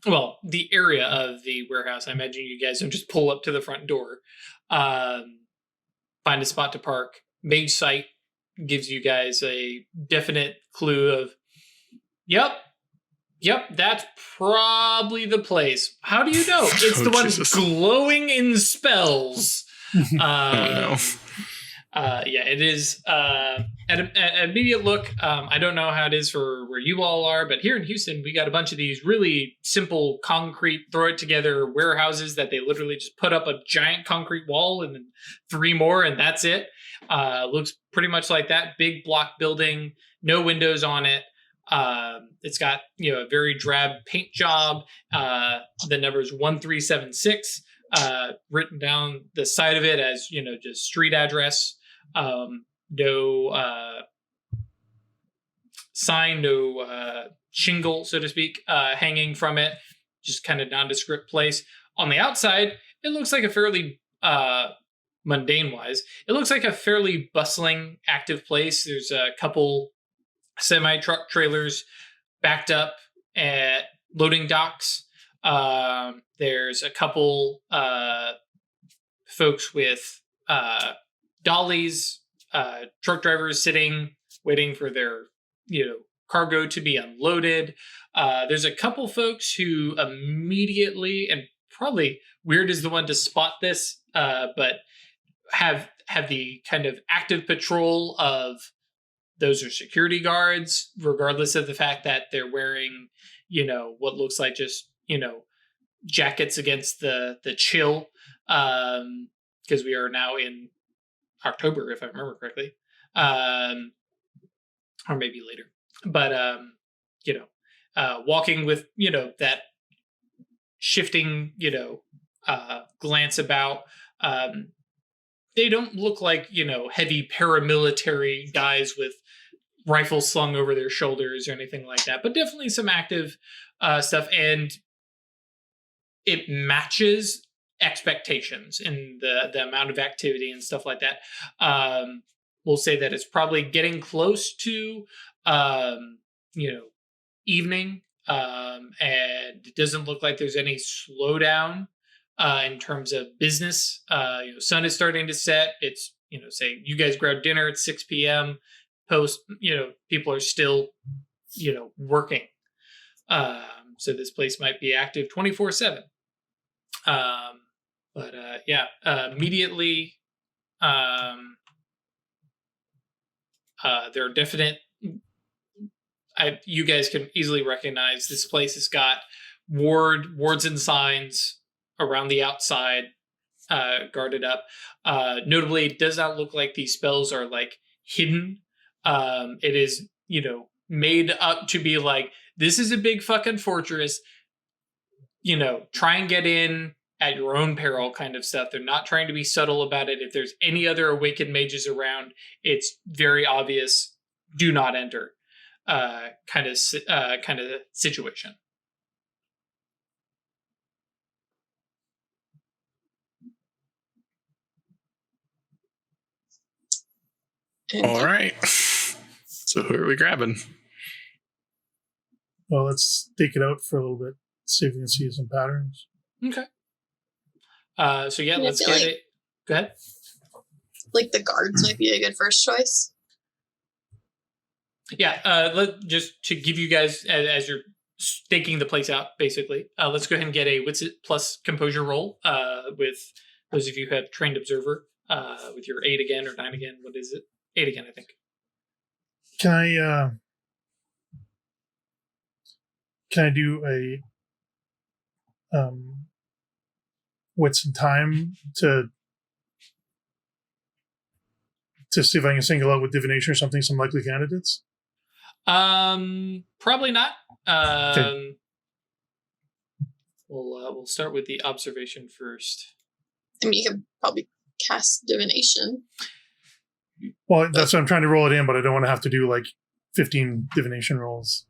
well, the area of the warehouse. I imagine you guys don't just pull up to the front door. Find a spot to park. Mage Sight gives you guys a definite clue of, yep, that's probably the place. How do you know? It's the one Jesus. glowing in spells. No. Yeah, it is. At an immediate look, I don't know how it is for where you all are, but here in Houston, we got a bunch of these really simple concrete, throw it together warehouses that they literally just put up a giant concrete wall and then 3 more, and that's it. Looks pretty much like that. Big block building, no windows on it. It's got, a very drab paint job. The number is 1376, written down the side of it as, just street address. No sign, no shingle, so to speak, hanging from it. Just kind of nondescript place. On the outside, it looks like a fairly mundane-wise, it looks like a fairly bustling, active place. There's a couple semi-truck trailers backed up at loading docks. There's a couple folks with dollies, truck drivers sitting, waiting for their, cargo to be unloaded. There's a couple folks who immediately, and probably Weird is the one to spot this, but have the kind of active patrol of those are security guards, regardless of the fact that they're wearing, what looks like just, jackets against the chill. Because we are now in October, if I remember correctly, or maybe later. But walking with that shifting glance about. They don't look like heavy paramilitary guys with rifles slung over their shoulders or anything like that, but definitely some active stuff, and it matches expectations in the amount of activity and stuff like that. We'll say that it's probably getting close to evening, and it doesn't look like there's any slowdown in terms of business. Sun is starting to set. It's say you guys grab dinner at 6 p.m. Post, people are still working. So this place might be active 24/7. Immediately, there are definite. You guys can easily recognize this place has got wards and signs around the outside, guarded up. Notably, it does not look like these spells are hidden. It is, made up to be this is a big fucking fortress. Try and get in at your own peril kind of stuff. They're not trying to be subtle about it. If there's any other awakened mages around, it's very obvious. Do not enter. Kind of situation. All right. So who are we grabbing? Well, let's take it out for a little bit, see if we can see some patterns. Okay. Let's get it. Go ahead. The guards might be a good first choice. Yeah. Just to give you guys, as you're staking the place out, basically, let's go ahead and get a Wits It plus Composure roll with those of you who have Trained Observer with your 8 again or 9 again. What is it? 8 again, I think. Can I do a wits and time to see if I can single out with divination or something some likely candidates? Probably not. Okay. We'll start with the observation first. I mean, you could probably cast divination. Well, that's what I'm trying to roll it in, but I don't want to have to do 15 divination rolls.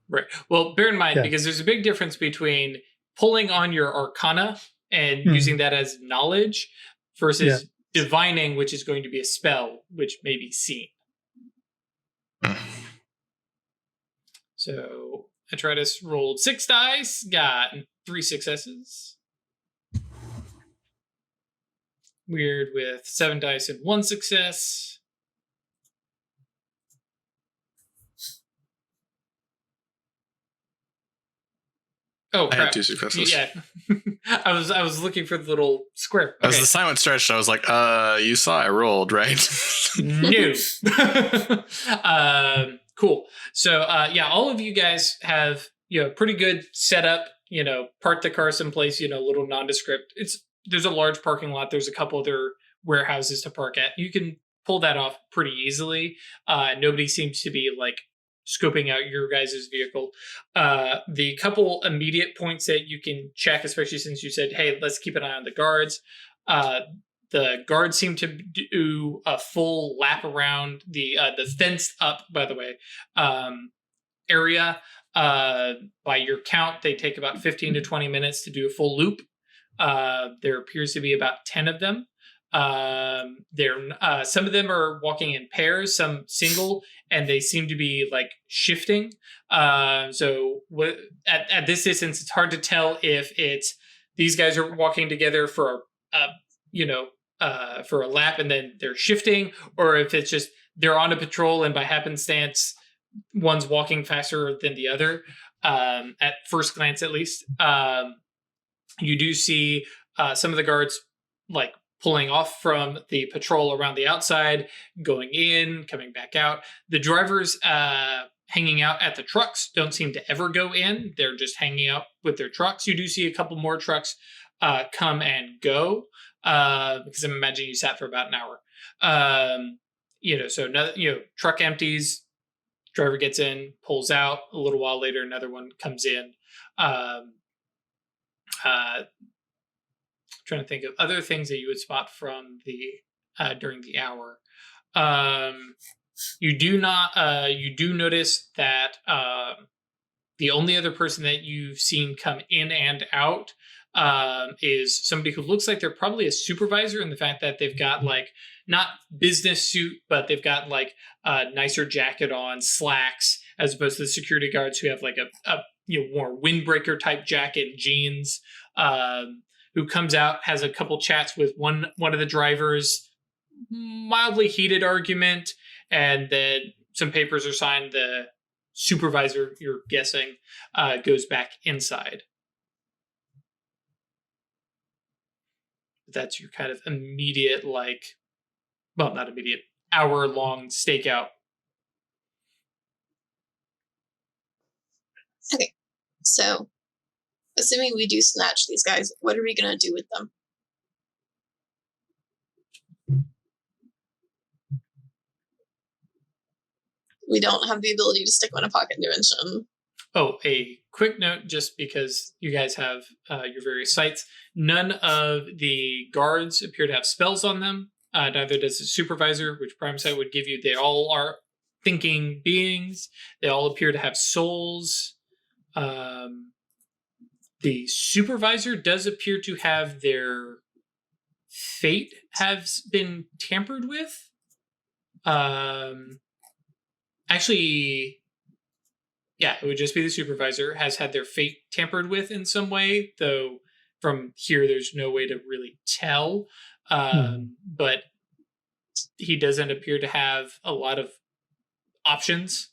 Right. Well, bear in mind, because there's a big difference between pulling on your arcana and using that as knowledge versus divining, which is going to be a spell, which may be seen. So Atreides rolled 6 dice, got 3 successes. Weird with 7 dice and 1 success. Oh, I crap. had 2 successes. Yeah. I was looking for the little square. As Okay. the silence stretched, I was like, you saw I rolled, right? No. Cool. So, all of you guys have, pretty good setup, park the car someplace, little nondescript. There's a large parking lot. There's a couple other warehouses to park at. You can pull that off pretty easily. Nobody seems to be like scoping out your guys' vehicle. The couple immediate points that you can check, especially since you said, hey, let's keep an eye on the guards. The guards seem to do a full lap around the fenced up, by the way, area. By your count, they take about 15 to 20 minutes to do a full loop. There appears to be about 10 of them. Some of them are walking in pairs, some single, and they seem to be like shifting. So at this distance, it's hard to tell if it's these guys are walking together for for a lap and then they're shifting, or if it's just they're on a patrol and by happenstance one's walking faster than the other. At first glance, at least, you do see some of the guards like pulling off from the patrol around the outside, going in, coming back out. The drivers hanging out at the trucks don't seem to ever go in. They're just hanging out with their trucks. You do see a couple more trucks come and go, because I'm imagining you sat for about an hour. So another, truck empties, driver gets in, pulls out. A little while later, another one comes in. Trying to think of other things that you would spot from the during the hour. You do notice that the only other person that you've seen come in and out is somebody who looks like they're probably a supervisor, in the fact that they've got like not business suit, but they've got like a nicer jacket on, slacks, as opposed to the security guards who have like a more windbreaker type jacket, jeans. Who comes out, has a couple chats with one of the drivers, mildly heated argument, and then some papers are signed. The supervisor, you're guessing, goes back inside. That's your kind of immediate, not immediate, hour-long stakeout. Okay, so assuming we do snatch these guys, what are we going to do with them? We don't have the ability to stick them in a pocket dimension. Oh, a quick note, just because you guys have your various sites. None of the guards appear to have spells on them. Neither does the supervisor, which Prime Sight would give you. They all are thinking beings. They all appear to have souls. The supervisor does appear to have their fate has been tampered with. Actually, yeah, it would just be the supervisor has had their fate tampered with in some way, though from here there's no way to really tell. But he doesn't appear to have a lot of options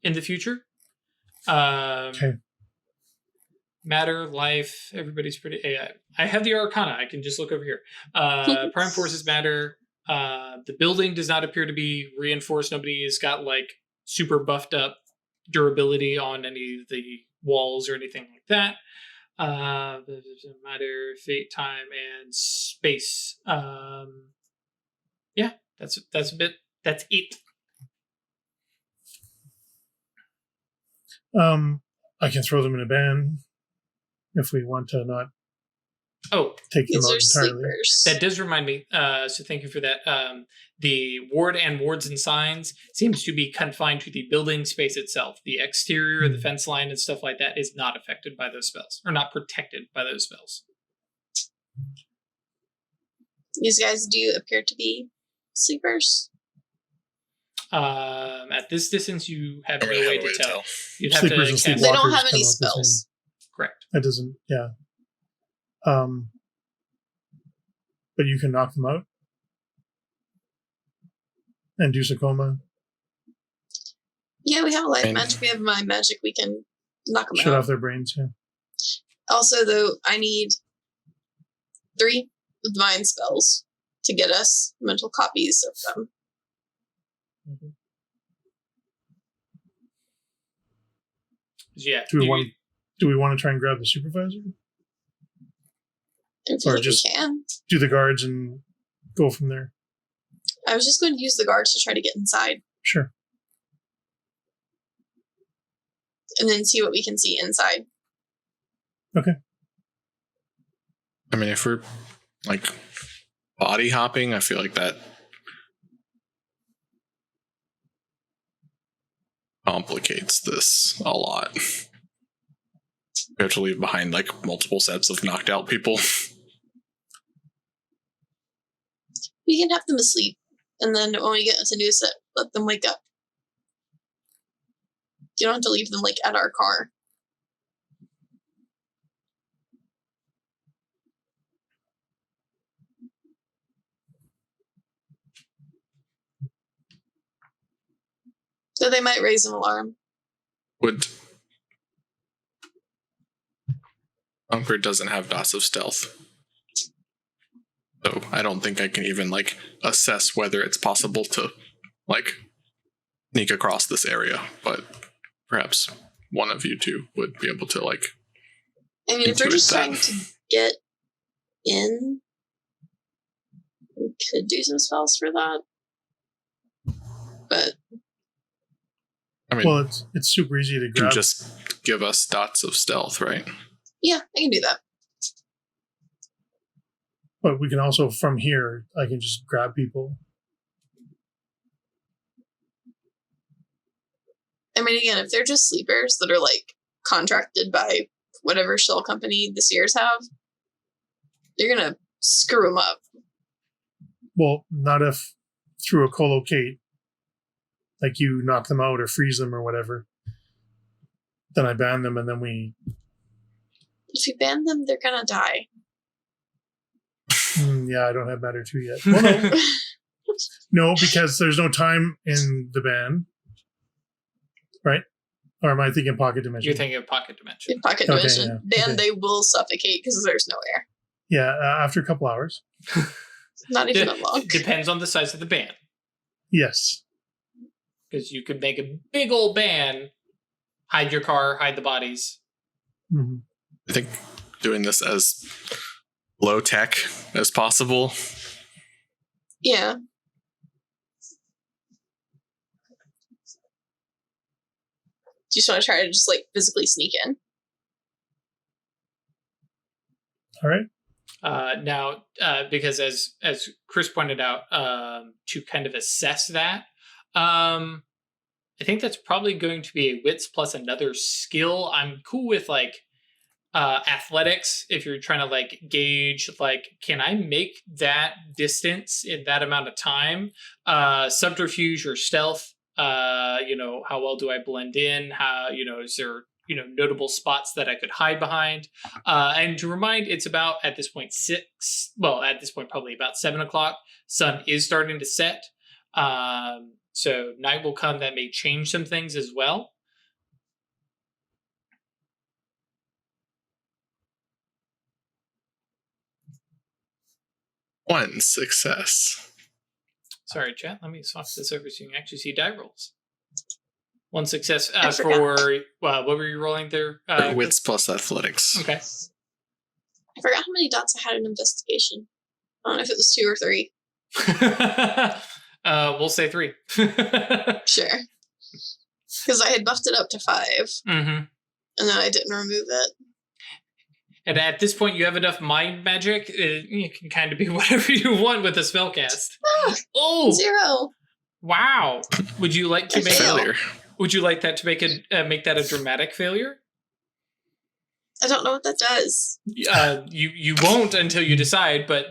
in the future. Okay. Matter, life, everybody's pretty... I have the Arcana. I can just look over here. Prime forces matter. The building does not appear to be reinforced. Nobody has got super buffed up durability on any of the walls or anything like that. Matter, fate, time, and space. Yeah, that's a bit. That's it. I can throw them in a ban if we want to not take them out entirely. Sleepers. That does remind me. So thank you for that. The ward and wards and signs seems to be confined to the building space itself. The exterior, the fence line, and stuff like that is not affected by those spells, or not protected by those spells. These guys do appear to be sleepers. At this distance, you have Don't no really way have a to way to tell. tell. You'd have Sleepers to and cast. They sleepwalkers don't have kinda any look the same. spells. Correct. That doesn't, yeah. But you can knock them out and do Sakoma. Yeah, we have a light And- magic. We have my magic. We can knock them Shut out. off their brains. Yeah. Also, though, I need 3 divine spells to get us mental copies of them. Yeah. Do we want to try and grab the supervisor? If Or you just- can. Do the guards and go from there? I was just going to use the guards to try to get inside Sure. and then see what we can see inside. I mean, if we're like body hopping, I feel like that complicates this a lot. We have to leave behind like multiple sets of knocked out people. We can have them asleep, and then when we get to do set, let them wake up. You don't have to leave them like at our car. So they might raise an alarm. Would Bunker doesn't have dots of stealth, so I don't think I can even like assess whether it's possible to like sneak across this area. But perhaps one of you two would be able to like. I mean, if we're Intuit just that. trying to get in, we could do some spells for that. But I mean, Well, it's super easy to you can grab. just give us dots of stealth, right? yeah, I can do that. But we can also, from here, I can just grab people. I mean, again, if they're just sleepers that are like contracted by whatever shell company the Seers have, you're gonna screw them up. Well, not if through a co-locate, like you knock them out or freeze them or whatever. Then I ban them, and then we. If you ban them, they're gonna die. Yeah, I don't have Matter 2 yet. Well, no. No, because there's no time in the ban. Right? Or am I thinking Pocket Dimension? You're thinking of Pocket Dimension. In Pocket Okay, Dimension, yeah, then okay. they will suffocate because there's no air. Yeah, after a couple hours. Not even that long. It depends on the size of the band. Yes. Because you could make a big old band, hide your car, hide the bodies. Hmm. I think doing this as low tech as possible. Yeah. Do you just want to try to just like physically sneak in? All right. Now, because as Chris pointed out, to kind of assess that, I think that's probably going to be a wits plus another skill. I'm cool with like athletics if you're trying to like gauge like, can I make that distance in that amount of time? Subterfuge or stealth. How well do I blend in? How, is there, notable spots that I could hide behind? And to remind, it's about at this point probably about 7:00. Sun is starting to set. So night will come that may change some things as well. One success. Sorry, chat. Let me swap this over so you can actually see die rolls. One success I for forgot. what were you rolling there? Wits plus athletics. Okay. I forgot how many dots I had in investigation. I don't know if it was 2 or 3. We'll say 3. Sure. Because I had buffed it up to 5, Mm-hmm. and then I didn't remove it. And at this point, you have enough mind magic. You can kind of be whatever you want with a spellcast. Ah, Oh, 0. wow! Would you like to I make? failed. Failure. Would you like that to make that a dramatic failure? I don't know what that does. You won't until you decide. But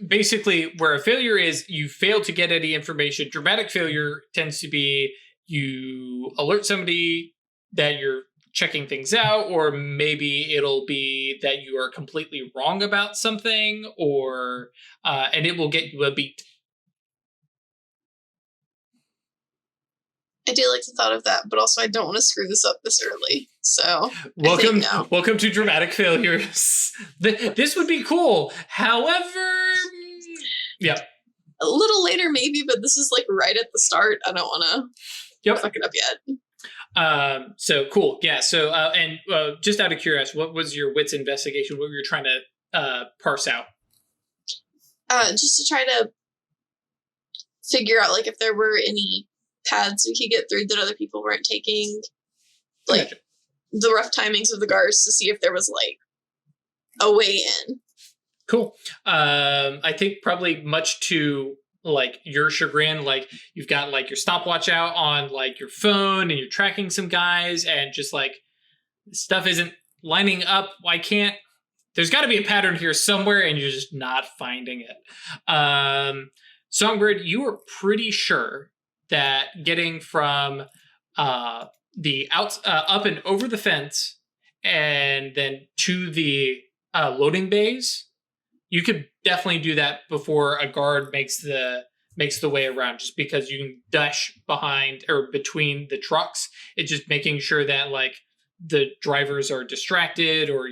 basically where a failure is, you fail to get any information. Dramatic failure tends to be you alert somebody that you're checking things out, or maybe it'll be that you are completely wrong about something, or and it will get you a beat. I do like the thought of that, but also I don't want to screw this up this early. So no. Welcome to dramatic failures. This would be cool. However, yeah, a little later maybe, but this is like right at the start. I don't want to fuck it up yet. So cool. Yeah. So and just out of curiosity, what was your wits investigation? What were you trying to parse out? Just to try to figure out like if there were any paths we could get through that other people weren't taking, like gotcha. The rough timings of the guards, to see if there was like a way in. Cool. I think probably much to like your chagrin, like you've got like your stopwatch out on like your phone and you're tracking some guys, and just like stuff isn't lining up. Why can't? There's got to be a pattern here somewhere, and you're just not finding it. Songbird, you are pretty sure that getting from the up and over the fence and then to the loading bays, you could definitely do that before a guard makes the way around, just because you can dash behind or between the trucks. It's just making sure that like the drivers are distracted, or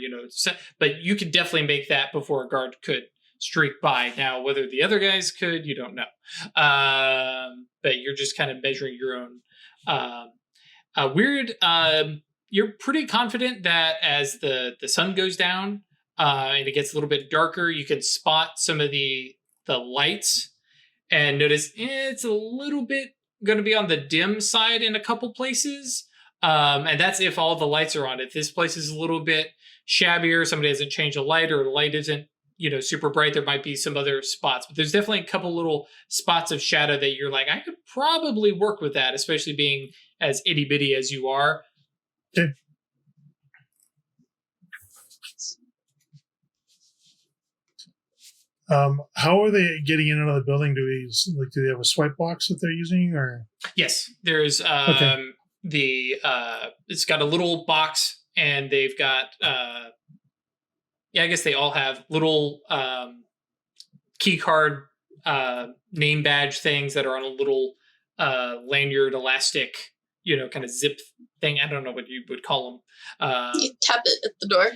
but you could definitely make that before a guard could streak by. Now, whether the other guys could, you don't know. But you're just kind of measuring your own weird. You're pretty confident that as the sun goes down and it gets a little bit darker, you can spot some of the lights and notice it's a little bit going to be on the dim side in a couple places. And that's if all the lights are on. If this place is a little bit shabbier, somebody hasn't changed a light, or the light isn't super bright, there might be some other spots, but there's definitely a couple little spots of shadow that you're like, I could probably work with that, especially being as itty bitty as you are. Okay. How are they getting in and out of the building? Do they have a swipe box that they're using, or? Yes, there's it's got a little box, and they've got I guess they all have little key card name badge things that are on a little lanyard elastic, kind of zip thing. I don't know what you would call them. You tap it at the door.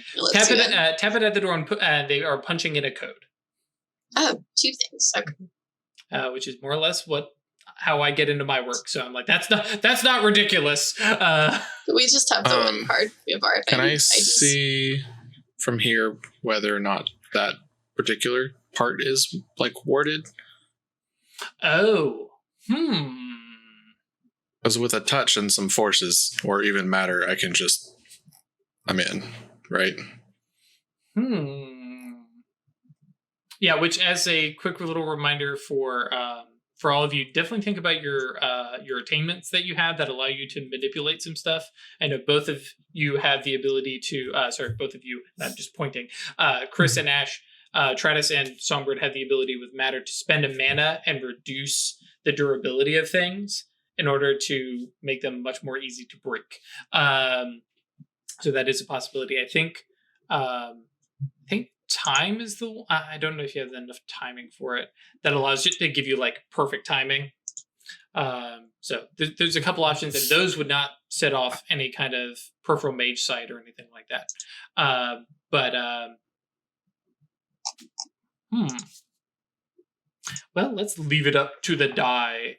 Tap it at the door, and they are punching in a code. Oh, 2 things. Okay. Which is more or less how I get into my work. So I'm like, that's not ridiculous. We just have the one card. We have our Can I see from here whether or not that particular part is like warded? Oh. Because with a touch and some forces or even matter, I'm in, right? Yeah, which, as a quick little reminder for all of you, definitely think about your attainments that you have that allow you to manipulate some stuff. I know both of you have the ability to, both of you, I'm just pointing, Chris and Ash, Travis and Songbird have the ability with matter to spend a mana and reduce the durability of things in order to make them much more easy to break. So that is a possibility. I think time is I don't know if you have enough timing for it that allows you to give you like perfect timing. So there's a couple options, and those would not set off any kind of peripheral mage sight or anything like that. Well, let's leave it up to the die.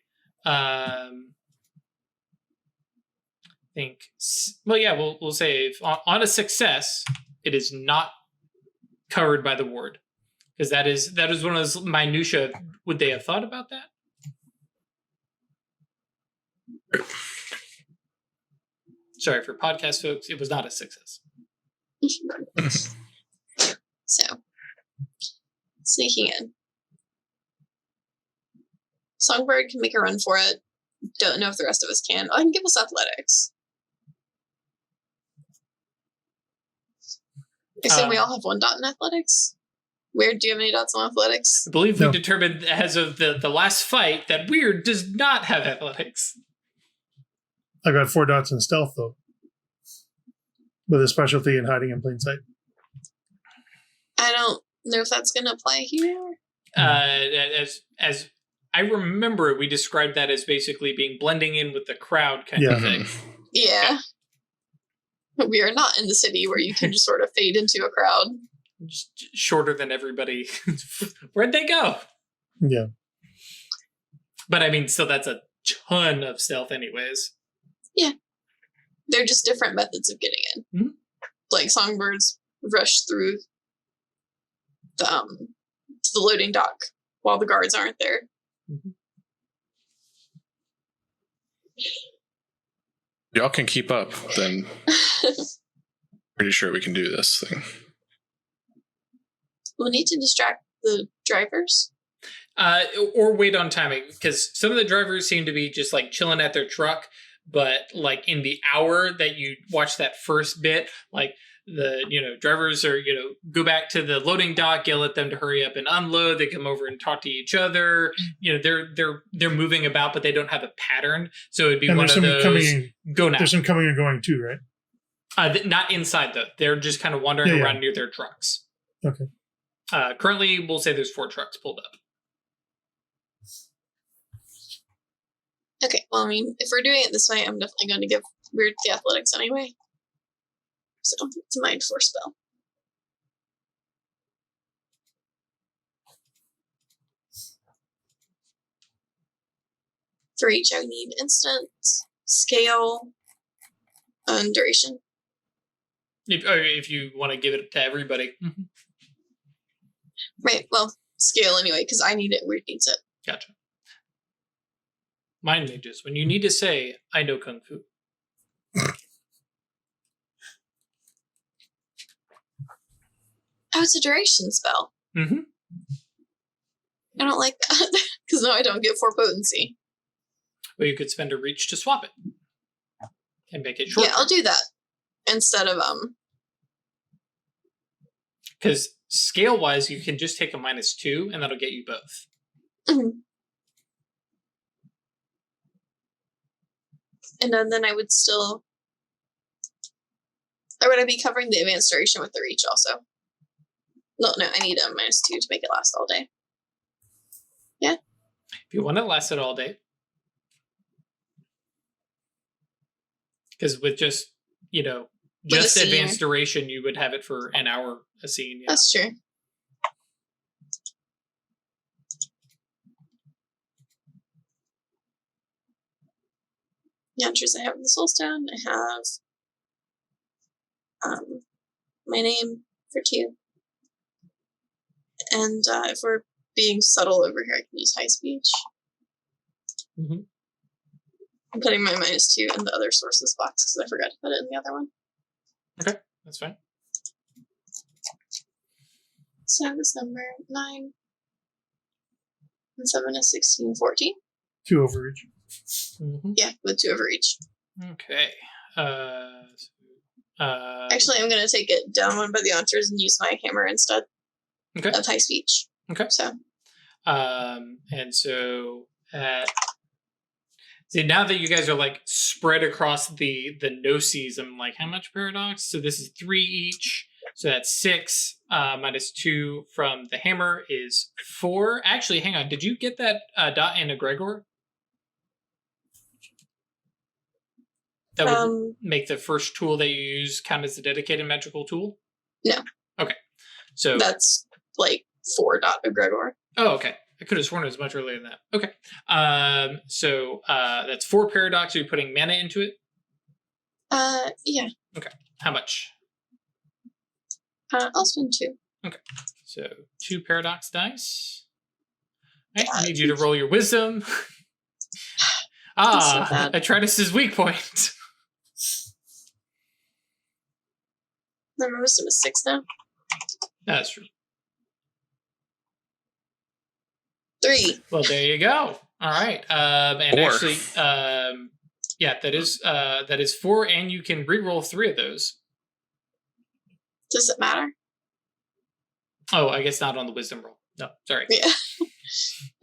We'll say if on a success, it is not covered by the ward, because that is one of those minutia. Would they have thought about that? Sorry, for podcast folks, it was not a success. So, sneaking in. Songbird can make a run for it. Don't know if the rest of us can. I can give us athletics. I assume we all have 1 dot in athletics? Weird, do you have any dots on athletics? I believe No. we determined as of the last fight that Weird does not have athletics. I got 4 dots in stealth though, with a specialty in hiding in plain sight. I don't know if that's going to apply here. As I remember it, we described that as basically being blending in with the crowd kind Yeah. of thing. Yeah. We are not in the city where you can just sort of fade into a crowd. Just shorter than everybody. Where'd they go? Yeah. But I mean, still, that's a ton of stealth anyways. They're just different methods of getting in. Mhm. Like songbirds rush through the to the loading dock while the guards aren't there. Y'all can keep up, then pretty sure we can do this thing. We'll need to distract the drivers. Or wait on timing, because some of the drivers seem to be just like chilling at their truck, but like in the hour that you watch that first bit, like the drivers are go back to the loading dock, yell at them to hurry up and unload. They come over and talk to each other. They're moving about, but they don't have a pattern. So it'd be And one there's of some those coming. go now. There's some coming and going too, right? Not inside though. They're just kind of wandering Yeah. around near their trucks. Okay. Currently, we'll say there's 4 trucks pulled up. Okay, well, I mean, if we're doing it this way, I'm definitely going to give Weird the athletics anyway. So it's a mind force spell. For each, I need instant, scale, and duration. If you want to give it to everybody. Right, well, scale anyway, because I need it, Weird needs it. Gotcha. Mind mages, when you need to say, I know Kung Fu. Oh, it's a duration spell. Mm-hmm. I don't like that, because now I don't get 4 potency. Well, you could spend a reach to swap it. And make it shorter. Yeah, I'll do that. Instead of, Because scale-wise, you can just take a -2, and that'll get you both. And then I would still... Or would I be covering the advanced duration with the reach also? No, I need a -2 to make it last all day. If you want it lasted all day. Because with just, just scene. advanced duration, you would have it for an hour a scene. Yeah. That's true. Yeah, I have the soulstone. I have my name for 2. And if we're being subtle over here, I can use high speech. Mm-hmm. I'm putting my -2 in the other sources box because I forgot to put it in the other one. Okay, that's fine. So this number 9 and 7 is 16, 14. 2 over each. Mm-hmm. Yeah, with 2 over each. Okay. Actually, I'm going to take it down one by the answers and use my hammer instead of high speech. Okay. So. And so see, now that you guys are like spread across the gnosis, I'm like, how much paradox? So this is 3 each. So that's 6 -2 from the hammer is 4. Actually, hang on. Did you get that dot in egregor? That would make the first tool that you use count as a dedicated magical tool? No. Okay. So that's like 4 dot egregor. Oh, okay. I could have sworn it was much earlier than that. Okay. So that's 4 paradox. Are you putting mana into it? Yeah. Okay. How much? I'll spend 2. Okay. So 2 paradox dice. All right, Yeah, I need you to roll your wisdom. Atreides' weak point. Then my wisdom is 6 now. That's true. 3. Well, there you go. All right. And 4. actually, yeah, that is 4, and you can re-roll 3 of those. Does it matter? Oh, I guess not on the wisdom roll. No, sorry. Yeah.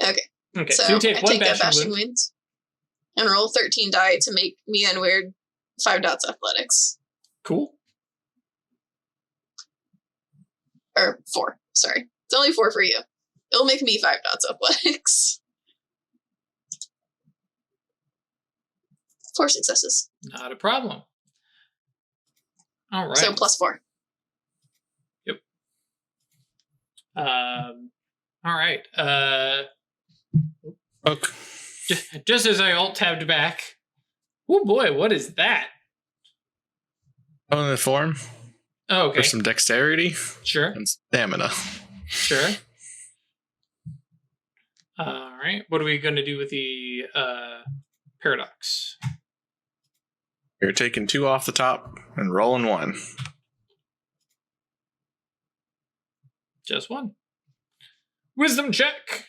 Okay. Okay, So you take I one take that bashing bashing wound. wound and roll 13 die to make me and Weird 5 dots athletics. Cool. Or 4, sorry. It's only 4 for you. It'll make me 5 dots athletics. 4 successes. Not a problem. All right. So +4. All right. Okay. Just as I alt-tabbed back. Oh boy, what is that? Oh, in the form Oh, okay. for some dexterity Sure. and stamina. Sure. All right. What are we going to do with the paradox? You're taking 2 off the top and rolling 1. Just one. Wisdom check.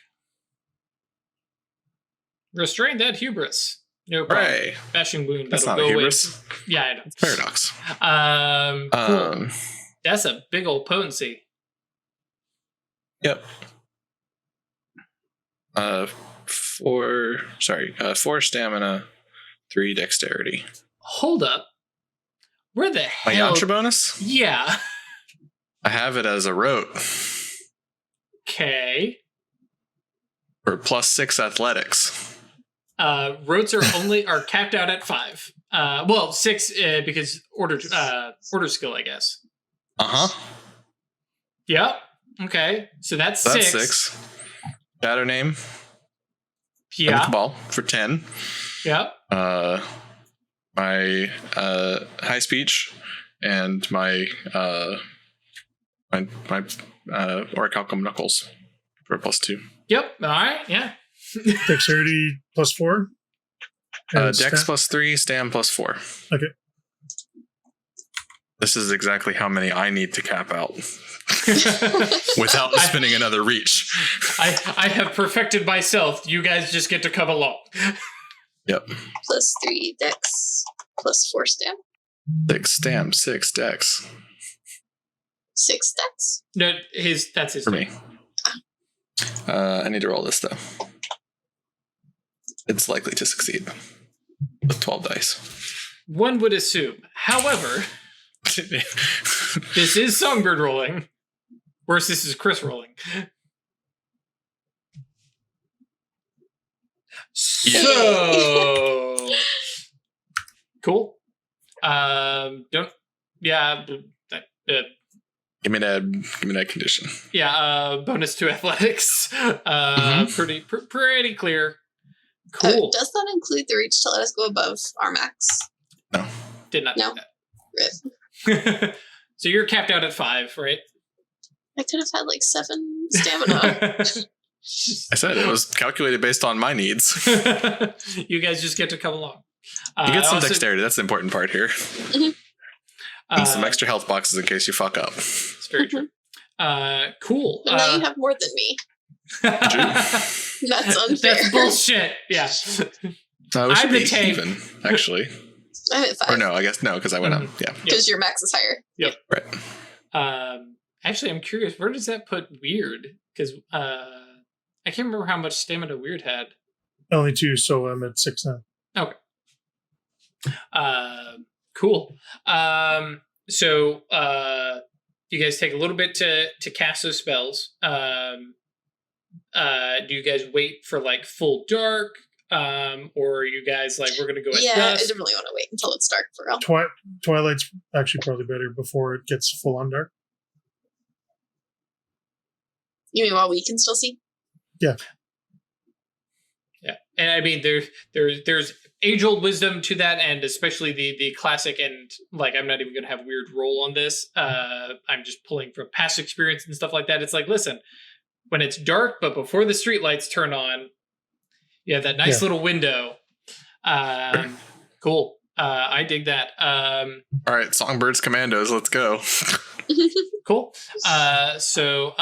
Restrain that hubris. No problem. Hooray. Bashing wound. That's That'll not a go hubris. away. Yeah, I know. It's paradox. Cool. That's a big old potency. Yep. 4 stamina, 3 dexterity. Hold up. Where the My hell? Yantra bonus? Yeah. I have it as a rote Okay. for +6 athletics. Rotes are capped out at 5. Well, 6 because order skill, I guess. Yep. Okay. So that's That's 6. 6. Shadow name. And Yeah. cabal for 10. Yep. My high speech and my orichalcum knuckles for +2. Yep. All right. Yeah. Dexterity +4. And Dex stat- +3, stam +4. Okay. This is exactly how many I need to cap out without spinning another reach. I have perfected myself. You guys just get to come along. Yep. +3 dex, +4 stamp. 6 stam, 6 dex 6 dex. No, that's his for turn. me. I need to roll this though. It's likely to succeed with 12 dice. One would assume. However, this is Songbird rolling. Worse, this is Chris rolling. So cool. Don't. Yeah. Give me that condition. Yeah. Bonus to athletics. Pretty clear. Cool. Does that include the reach to let us go above our max? No. Did not No. do Rip. that. So you're capped out at 5, right? I could have had like 7 stamina. I said it was calculated based on my needs. You guys just get to come along. You get some also- dexterity. That's the important part here. And some extra health boxes in case you fuck up. It's very true. Cool. But now you have more than me. That's unfair. That's bullshit. Yeah. No, we should I'm the be tank. even, actually. I'm at 5. Or no, I guess no, because I went up. Yeah. Because your max is higher. Right. Actually, I'm curious. Where does that put Weird? Because I can't remember how much stamina Weird had. Only 2, so I'm at 6 now. Okay. Cool. So you guys take a little bit to cast those spells. Do you guys wait for like full dark? Or are you guys like, we're gonna go at Yeah, I dusk? didn't really want to wait until it's dark for real. Twilight's actually probably better before it gets full on dark. You mean while we can still see? Yeah, and I mean there's age-old wisdom to that, and especially the classic. And like, I'm not even gonna have Weird roll on this. I'm just pulling from past experience and stuff like that. It's like, listen, when it's dark, but before the streetlights turn on, you have that nice little window. Cool. I dig that. All right, Songbirds Commandos, let's go. Cool. So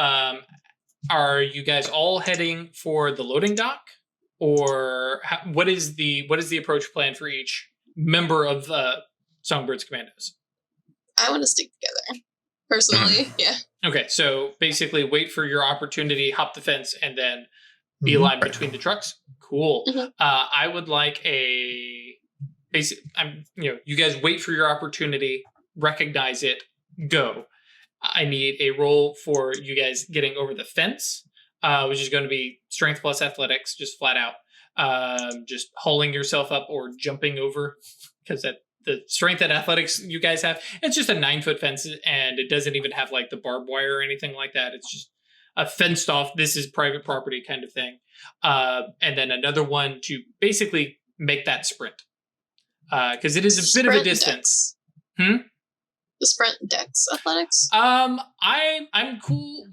are you guys all heading for the loading dock, or what is the approach plan for each member of the Songbirds Commandos? I want to stick together. personally. Yeah. Okay, so basically wait for your opportunity, hop the fence, and then Mhm. beeline between the trucks. Cool. Mhm. I would like a basic. You guys wait for your opportunity, recognize it, go. I need a roll for you guys getting over the fence, which is going to be strength plus athletics, just flat out. Just hauling yourself up or jumping over, because that the strength and athletics you guys have, it's just a 9-foot fence, and it doesn't even have like the barbed wire or anything like that. It's just a fenced off, this is private property kind of thing. And then another one to basically make that sprint, because it is a bit of a distance. Dex. The sprint dex athletics. I'm cool.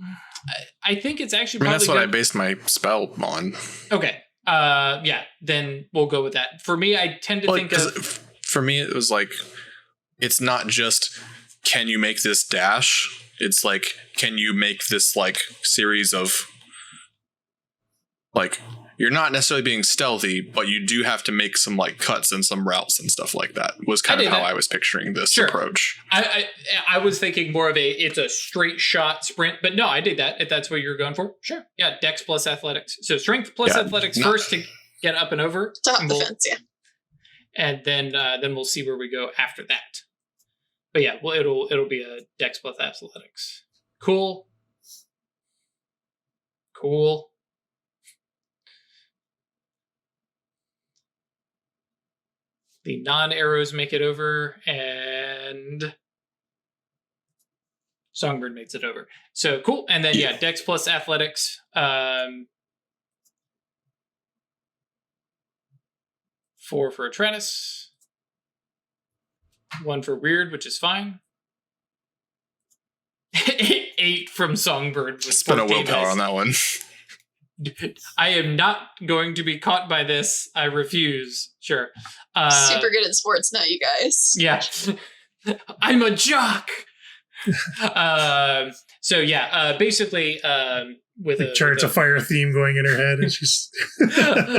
I think it's actually I mean, probably that's what I good. based my spell on. Okay. Yeah, then we'll go with that. For me, I tend to think of... For me, it was like, it's not just, can you make this dash? It's like, can you make this like series of, like, you're not necessarily being stealthy, but you do have to make some like cuts and some routes and stuff like that. Was kind of how I was picturing this approach. I was thinking more of it's a straight shot sprint, but no, I did that. If that's what you're going for, sure. Yeah, dex plus athletics. So strength plus athletics first to get up and over. To hop the fence, yeah. And then we'll see where we go after that. But yeah, well, it'll be a dex plus athletics. Cool. The non-arrows make it over, and Songbird makes it over. So cool. And then dex plus athletics. 4 for Atreus. 1 for Weird, which is fine. 8 from Songbird. Spent a willpower on that one. I am not going to be caught by this. I refuse. Sure. Super good at sports now, you guys. Yeah. I'm a jock. So yeah, basically, with like charts a fire theme going in her head, and she's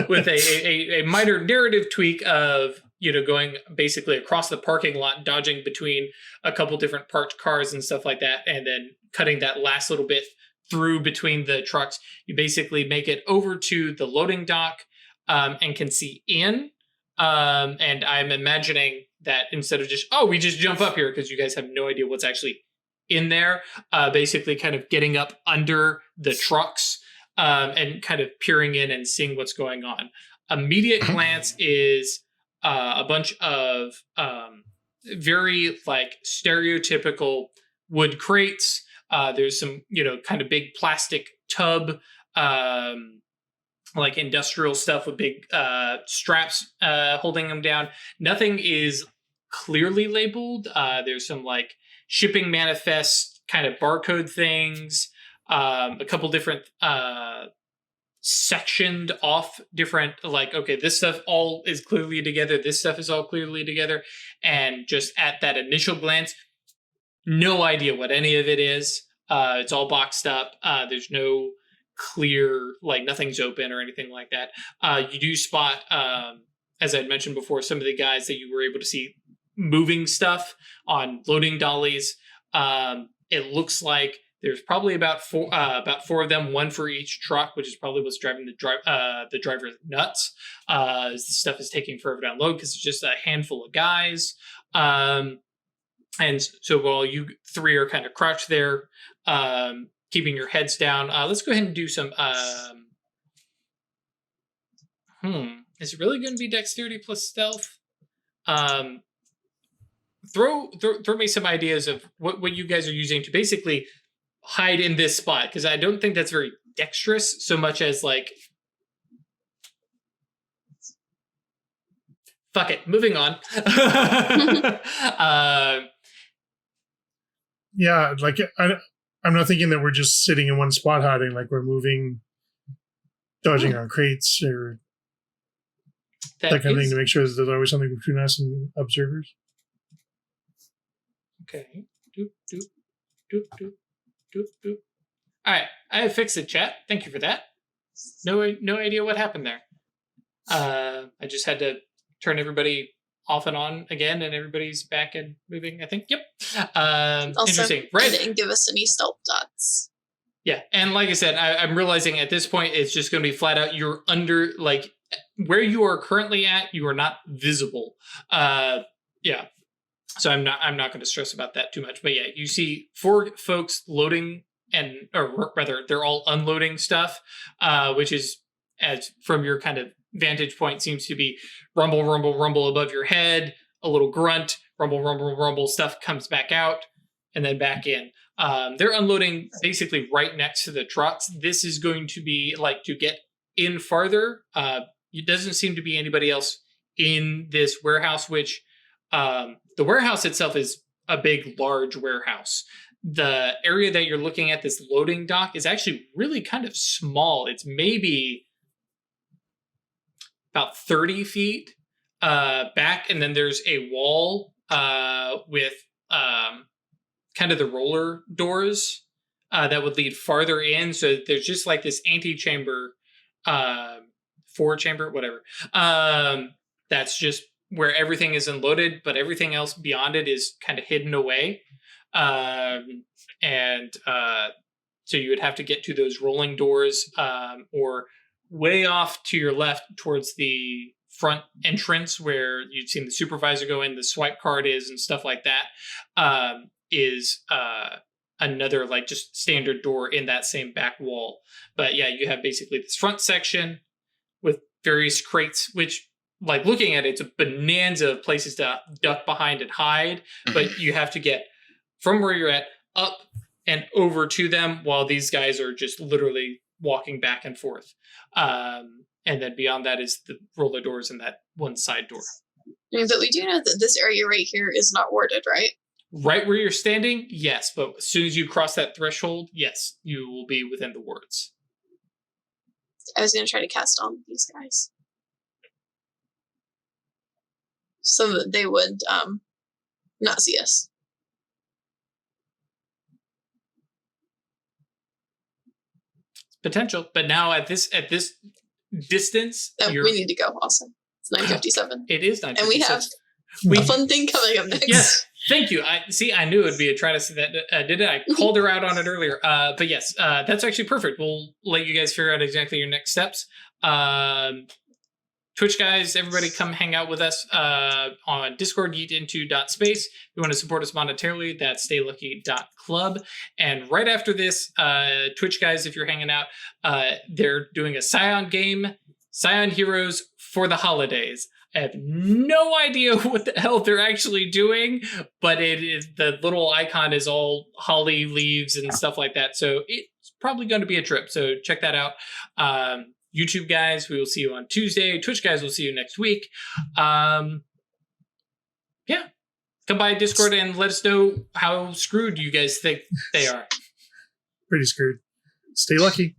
with a minor narrative tweak of going basically across the parking lot, dodging between a couple different parked cars and stuff like that, and then cutting that last little bit through between the trucks. You basically make it over to the loading dock, and can see in. And I'm imagining that instead of just we just jump up here, because you guys have no idea what's actually in there, basically kind of getting up under the trucks, and kind of peering in and seeing what's going on. Immediate glance is a bunch of very like stereotypical wood crates. There's some kind of big plastic tub, like industrial stuff with big straps holding them down. Nothing is clearly labeled. There's some like shipping manifest kind of barcode things, a couple different sectioned off different, like, okay, this stuff all is clearly together, this stuff is all clearly together, and just at that initial glance, no idea what any of it is. It's all boxed up. There's no clear, like, nothing's open or anything like that. You do spot, as I had mentioned before, some of the guys that you were able to see moving stuff on loading dollies. It looks like there's probably about four of them, one for each truck, which is probably what's driving the driver nuts. The stuff is taking forever to unload because it's just a handful of guys. And so while you three are kind of crouched there, keeping your heads down, let's go ahead and do some. Is it really going to be dexterity plus stealth? Throw me some ideas of what you guys are using to basically hide in this spot, because I don't think that's very dexterous so much as like, fuck it, moving on. Yeah, like I'm not thinking that we're just sitting in one spot hiding, like we're moving, dodging on crates or that kind of thing, to make sure that there's always something between us and observers. Okay. Doop, doop, doop, doop, doop, doop. All right, I have fixed it, chat. Thank you for that. No idea what happened there. I just had to turn everybody off and on again, and everybody's back and moving. I think. Yep. Also, Interesting. Red Red didn't give us any stealth dots. Yeah, and like I said, I'm realizing at this point it's just going to be flat out. You're under like where you are currently at. You are not visible. Yeah. So I'm not going to stress about that too much. But yeah, you see 4 folks loading or rather, they're all unloading stuff, which is as from your kind of vantage point seems to be rumble, rumble, rumble above your head, a little grunt, rumble, rumble, rumble. Stuff comes back out and then back in. They're unloading basically right next to the trots. This is going to be like to get in farther. It doesn't seem to be anybody else in this warehouse, which the warehouse itself is a big, large warehouse. The area that you're looking at, this loading dock, is actually really kind of small. It's maybe about 30 feet back, and then there's a wall with kind of the roller doors that would lead farther in. So there's just like this antechamber, 4-chamber, whatever. That's just where everything is unloaded, but everything else beyond it is kind of hidden away. So you would have to get to those rolling doors or way off to your left towards the front entrance where you'd seen the supervisor go in, the swipe card is, and stuff like that. Is another like just standard door in that same back wall. But yeah, you have basically this front section with various crates, which like looking at it, it's a bonanza of places to duck behind and hide, but you have to get from where you're at up and over to them while these guys are just literally walking back and forth. And then beyond that is the roller doors and that one side door. But we do know that this area right here is not warded, right? Right where you're standing, yes. But as soon as you cross that threshold, yes, you will be within the wards. I was going to try to cast on these guys. So that they would not see us. Potential. But now at this distance... we need to go also. It's 9:57. It is 9:57. And we have a fun thing coming up next. Yes, thank you. I knew it would be a try to see that. Did it? I called her out on it earlier. But yes, that's actually perfect. We'll let you guys figure out exactly your next steps. Twitch guys, everybody come hang out with us on Discord, yeetinto.space. If you want to support us monetarily, that's staylucky.club. And right after this, Twitch guys, if you're hanging out, they're doing a Scion game, Scion Heroes for the holidays. I have no idea what the hell they're actually doing, but it is the little icon is all holly leaves and stuff like that. So it's probably going to be a trip. So check that out. YouTube guys, we will see you on Tuesday. Twitch guys, we'll see you next week. Yeah. Come by Discord and let us know how screwed you guys think they are. Pretty screwed. Stay lucky.